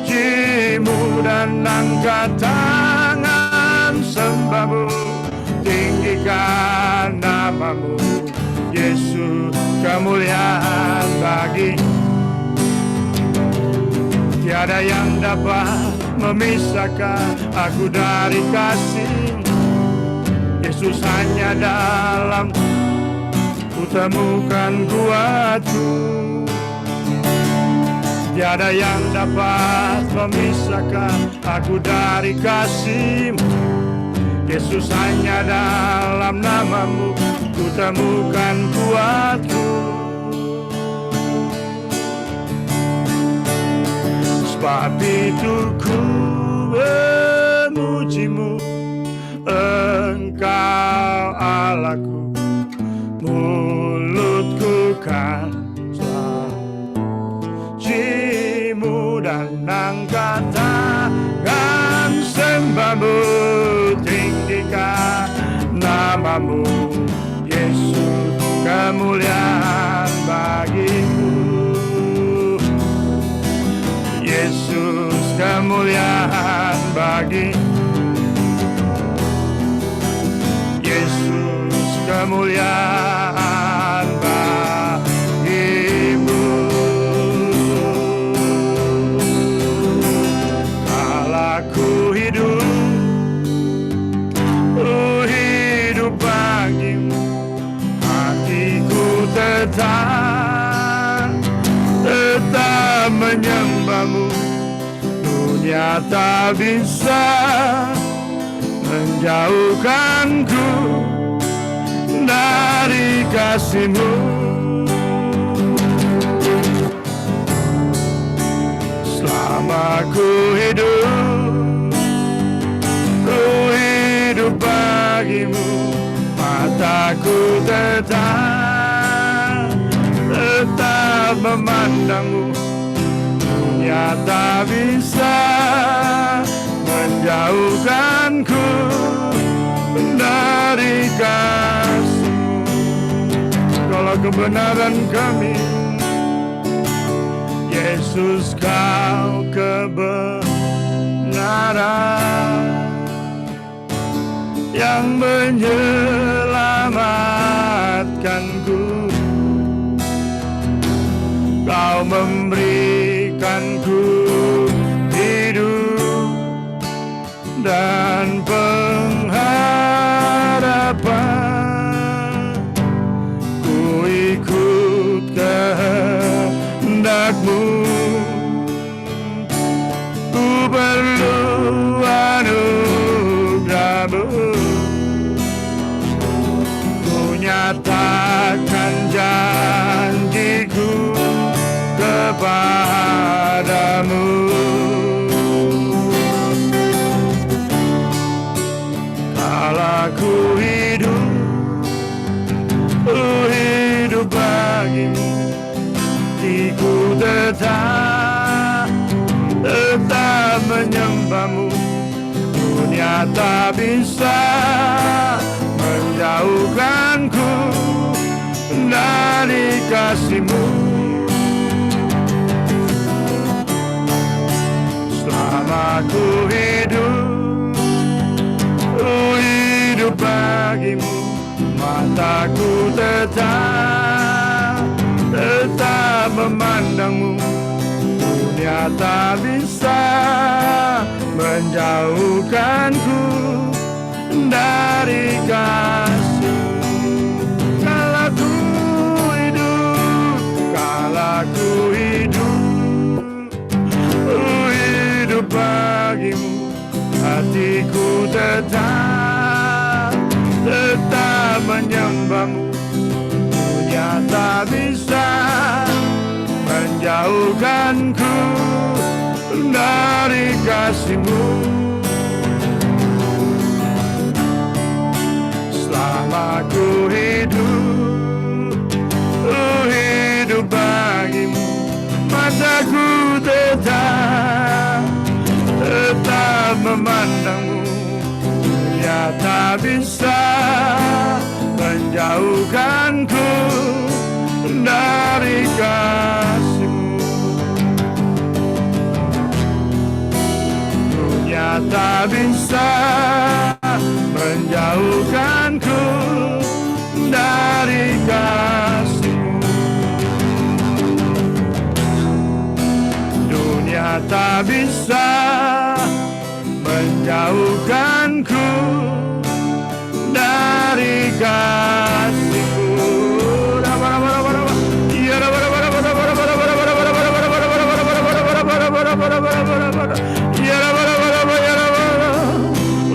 puji-Mu dan angkat tangan sembah-Mu, tinggikan nama-Mu, Yesus. Kemuliaan bagi tiada yang dapat memisahkan aku dari kasih Yesus. Hanya dalam ku temukan kuatku, tiada yang dapat memisahkan aku dari kasih Yesus. Hanya dalam nama-Mu ku temukan kuatku. Sebab itu ku memuji-Mu, Engkau Allahku. Mulutku kan puji-Mu dan angkat tangan sembah-Mu, tinggikan nama-Mu, Yesus. Kemuliaan bagi-Mu, Yesus. Kemuliaan bagi Yesus. Kemuliaan bagi-Mu. Kalau ku hidup bagi-Mu, hatiku tetap menyembah-Mu. Dunia tak bisa menjauhkanku dari kasih-Mu. Selama ku hidup bagi-Mu, mataku tetap memandang-Mu. Dunia tak bisa menjauhkanku dari kasih-Mu. Kalau kebenaran kami, Yesus, Kau kebenaran yang menyelamatkanku. Kau memberikanku hidup dan pengharapan. Ku ikut kehendak-Mu, ku perlu anugerah-Mu. Ku nyatakan janjiku kepadamu. Kalau ku hidup bagi-Mu, hatiku tetap menyembah-Mu. Dunia tak bisa menjauhkanku dari kasih-Mu. Selama ku hidup bagi-Mu, mataku tetap memandang-Mu. Dunia tak bisa menjauhkanku dari kasih-Mu. Kalau ku hidup bagi-Mu, hatiku tetap menyembah-Mu. Dunia tak bisa menjauhkanku dari kasih-Mu. Selama ku hidup bagi-Mu, mataku tetap memandang-Mu. bisa menjauhkanku dari kasih-Mu. Dunia tak bisa menjauhkanku dari kasih-Mu. Dunia tak bisa menjauhkanku dari kasih-Mu.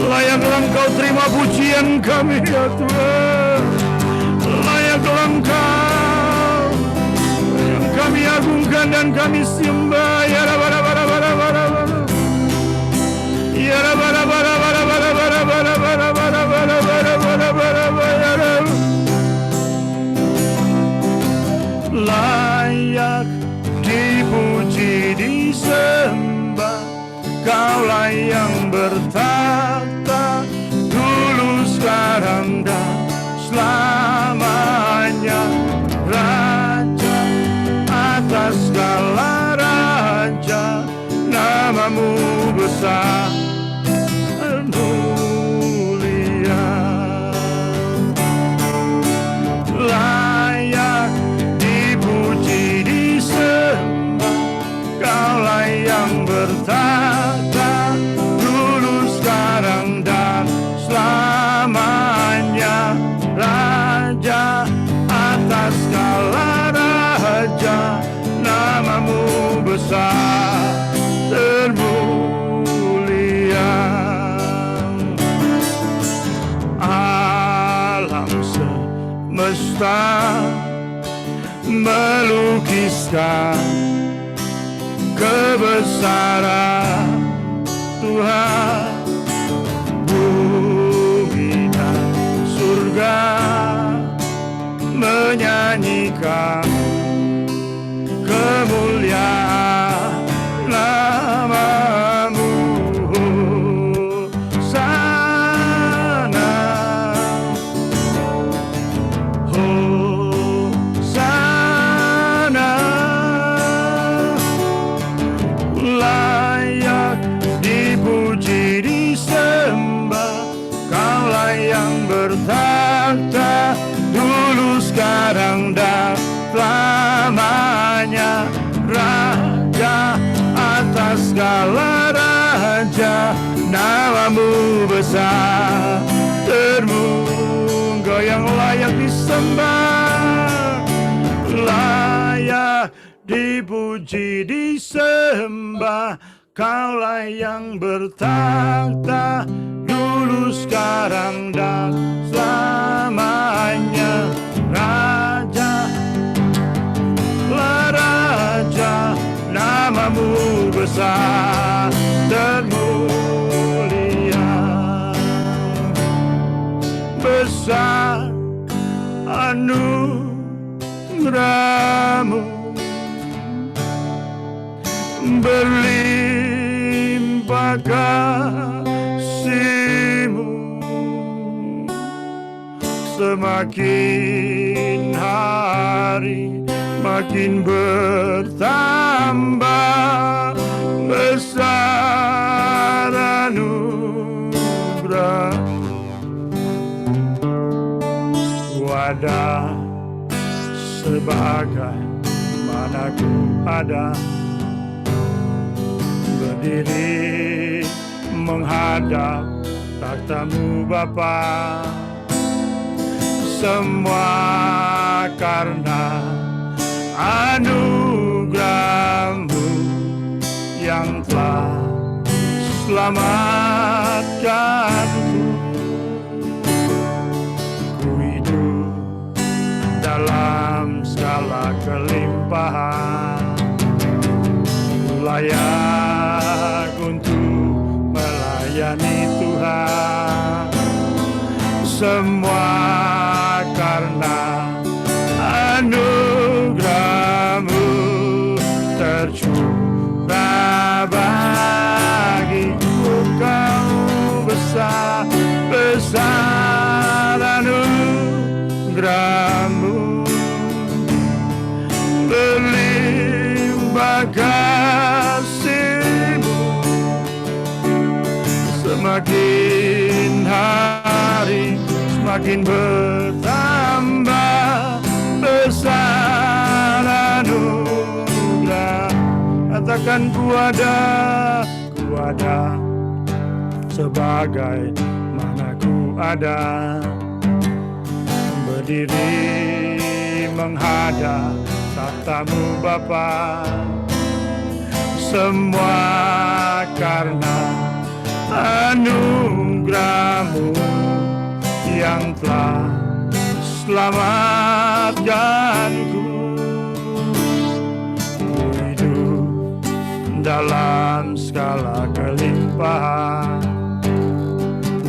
Layaklah Engkau terima pujian kami ya Tuhan. Layaklah Engkau yang kami agungkan dan kami sembah ya Rabbana. Layak dipuji disembah, Kaulah yang bertahta dulu sekarang dan selamanya, Raja atas segala raja, nama-Mu besar dan mulia. Layak dipuji disembah, Kaulah yang bertahta dulu sekarang dan selamanya, Raja atas segala raja, nama-Mu besar termulia. Alam semesta melukiskan kebesaran Tuhan. Bumi dan surga menyanyikan kemuliaan nama-Mu. Hosana, Hosana. Layak dipuji disembah, Kaulah yang bertahta dulu sekarang dan selamanya, Raja atas segala raja, nama-Mu besar termulia. Engkau yang layak disembah, layak dipuji disembah, Kaulah yang bertahta dulu sekarang dan selamanya, Raja Raja, nama-Mu besar dan mulia. Besar anugerah-Mu, berlimpah kasih-Mu, semakin hari makin bertambah besar anugerah. Wadah sebagai mana ku ada, berdiri menghadap takhta-Mu Bapa, semua karena anugerah-Mu yang telah selamatkanku. Ku hidup dalam segala kelimpahan, ku layak untuk melayani Tuhan. Semua karena anugerah-Mu tercurah bagiku. Kau besar, besar semakin bertambah besar anugerah. Katakan ku ada sebagai mana ku ada, berdiri menghadap tahta-Mu Bapa. Semua karena anugerah-Mu yang telah selamatkanku. Ku hidup dalam segala kelimpahan,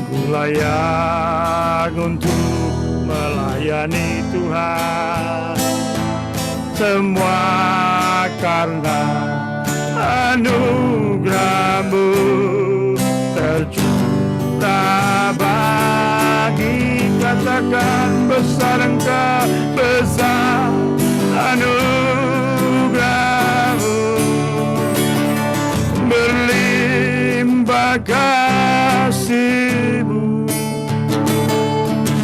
ku layak untuk melayani Tuhan. Semua karena anugerah-Mu tercurah bagi. Katakan besar Engkau, besar anugerah-Mu, berlimpah kasih-Mu.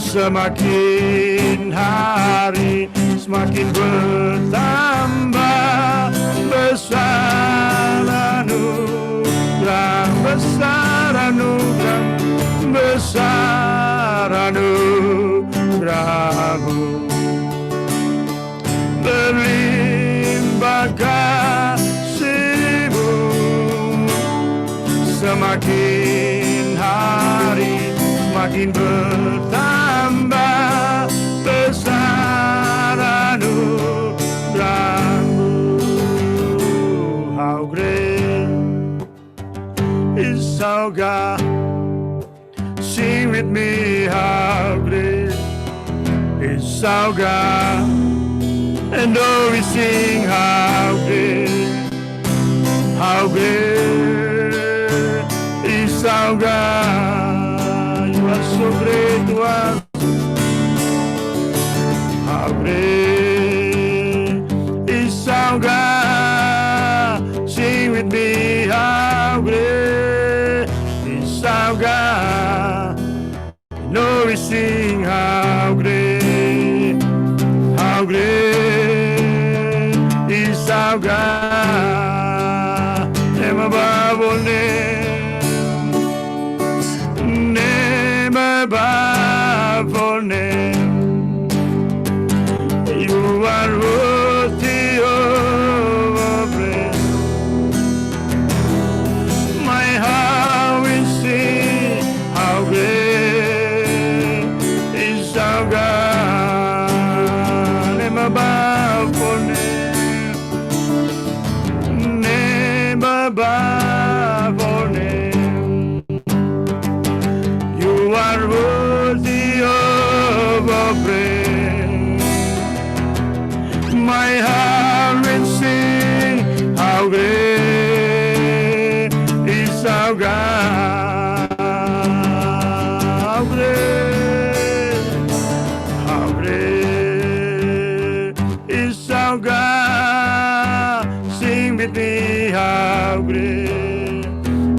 Semakin hari semakin bertambah besar anugerah, besar anugerah, besar anugerah-Mu, berlimpah kasih-Mu. Semakin hari semakin bertambah besar anugerah-Mu. How great is our God? Sing with me, how great is our God? And oh, we sing, how great is our God? You are so great to us. How great is our God? Sing with me, how great is our God? No, we sing, how great is our God. Name above all name above all name. You are worthy of our praise. My heart will sing, how great is our God. Name above all name, name above all name. You are worthy of our praise. My heart will sing, how great is our God. How great is our God. Sing with me, how great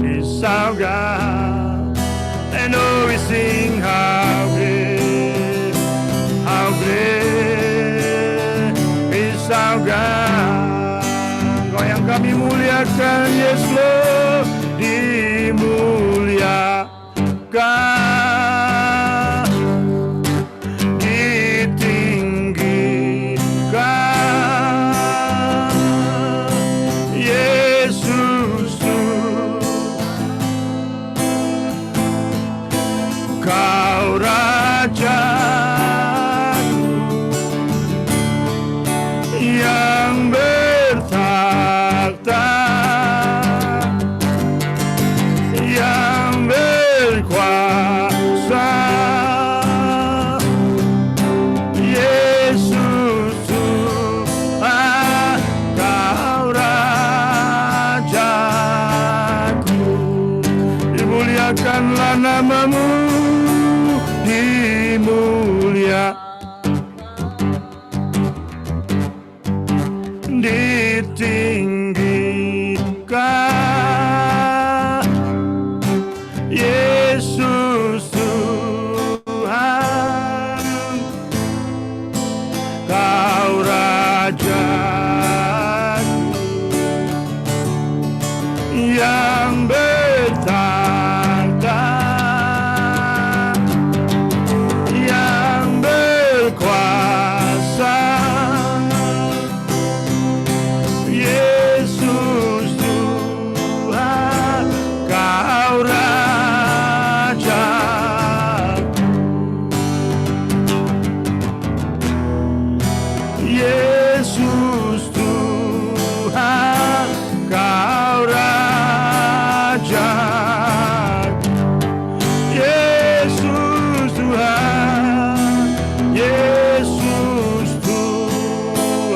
is our God. And oh, we sing, how great is our God. Kau yang kami muliakan, yes Lord, dimuliakan, ditinggikan, Yesus, Kau Rajaku yang bertakhta, yang berkuasa, Yesus Tuhan, Kau Rajaku. Dimuliakanlah nama-Mu, ditinggikan, Yesus Tuhan, Yesus Tuhan, Kau Raja. Yesus Tuhan, Yesus Tuhan,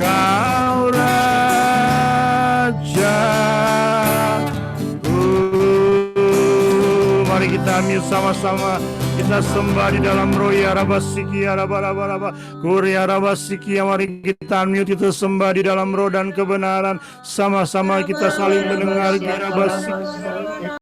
Kau Raja. Mari kita ambil sama-sama. Kita sembah di dalam roh ya rabasiki ya rabaraba kuria rabasiki. Mari kita unmute, kita sembah di dalam roh dan kebenaran. Sama-sama kita saling mendengar ya rabasiki.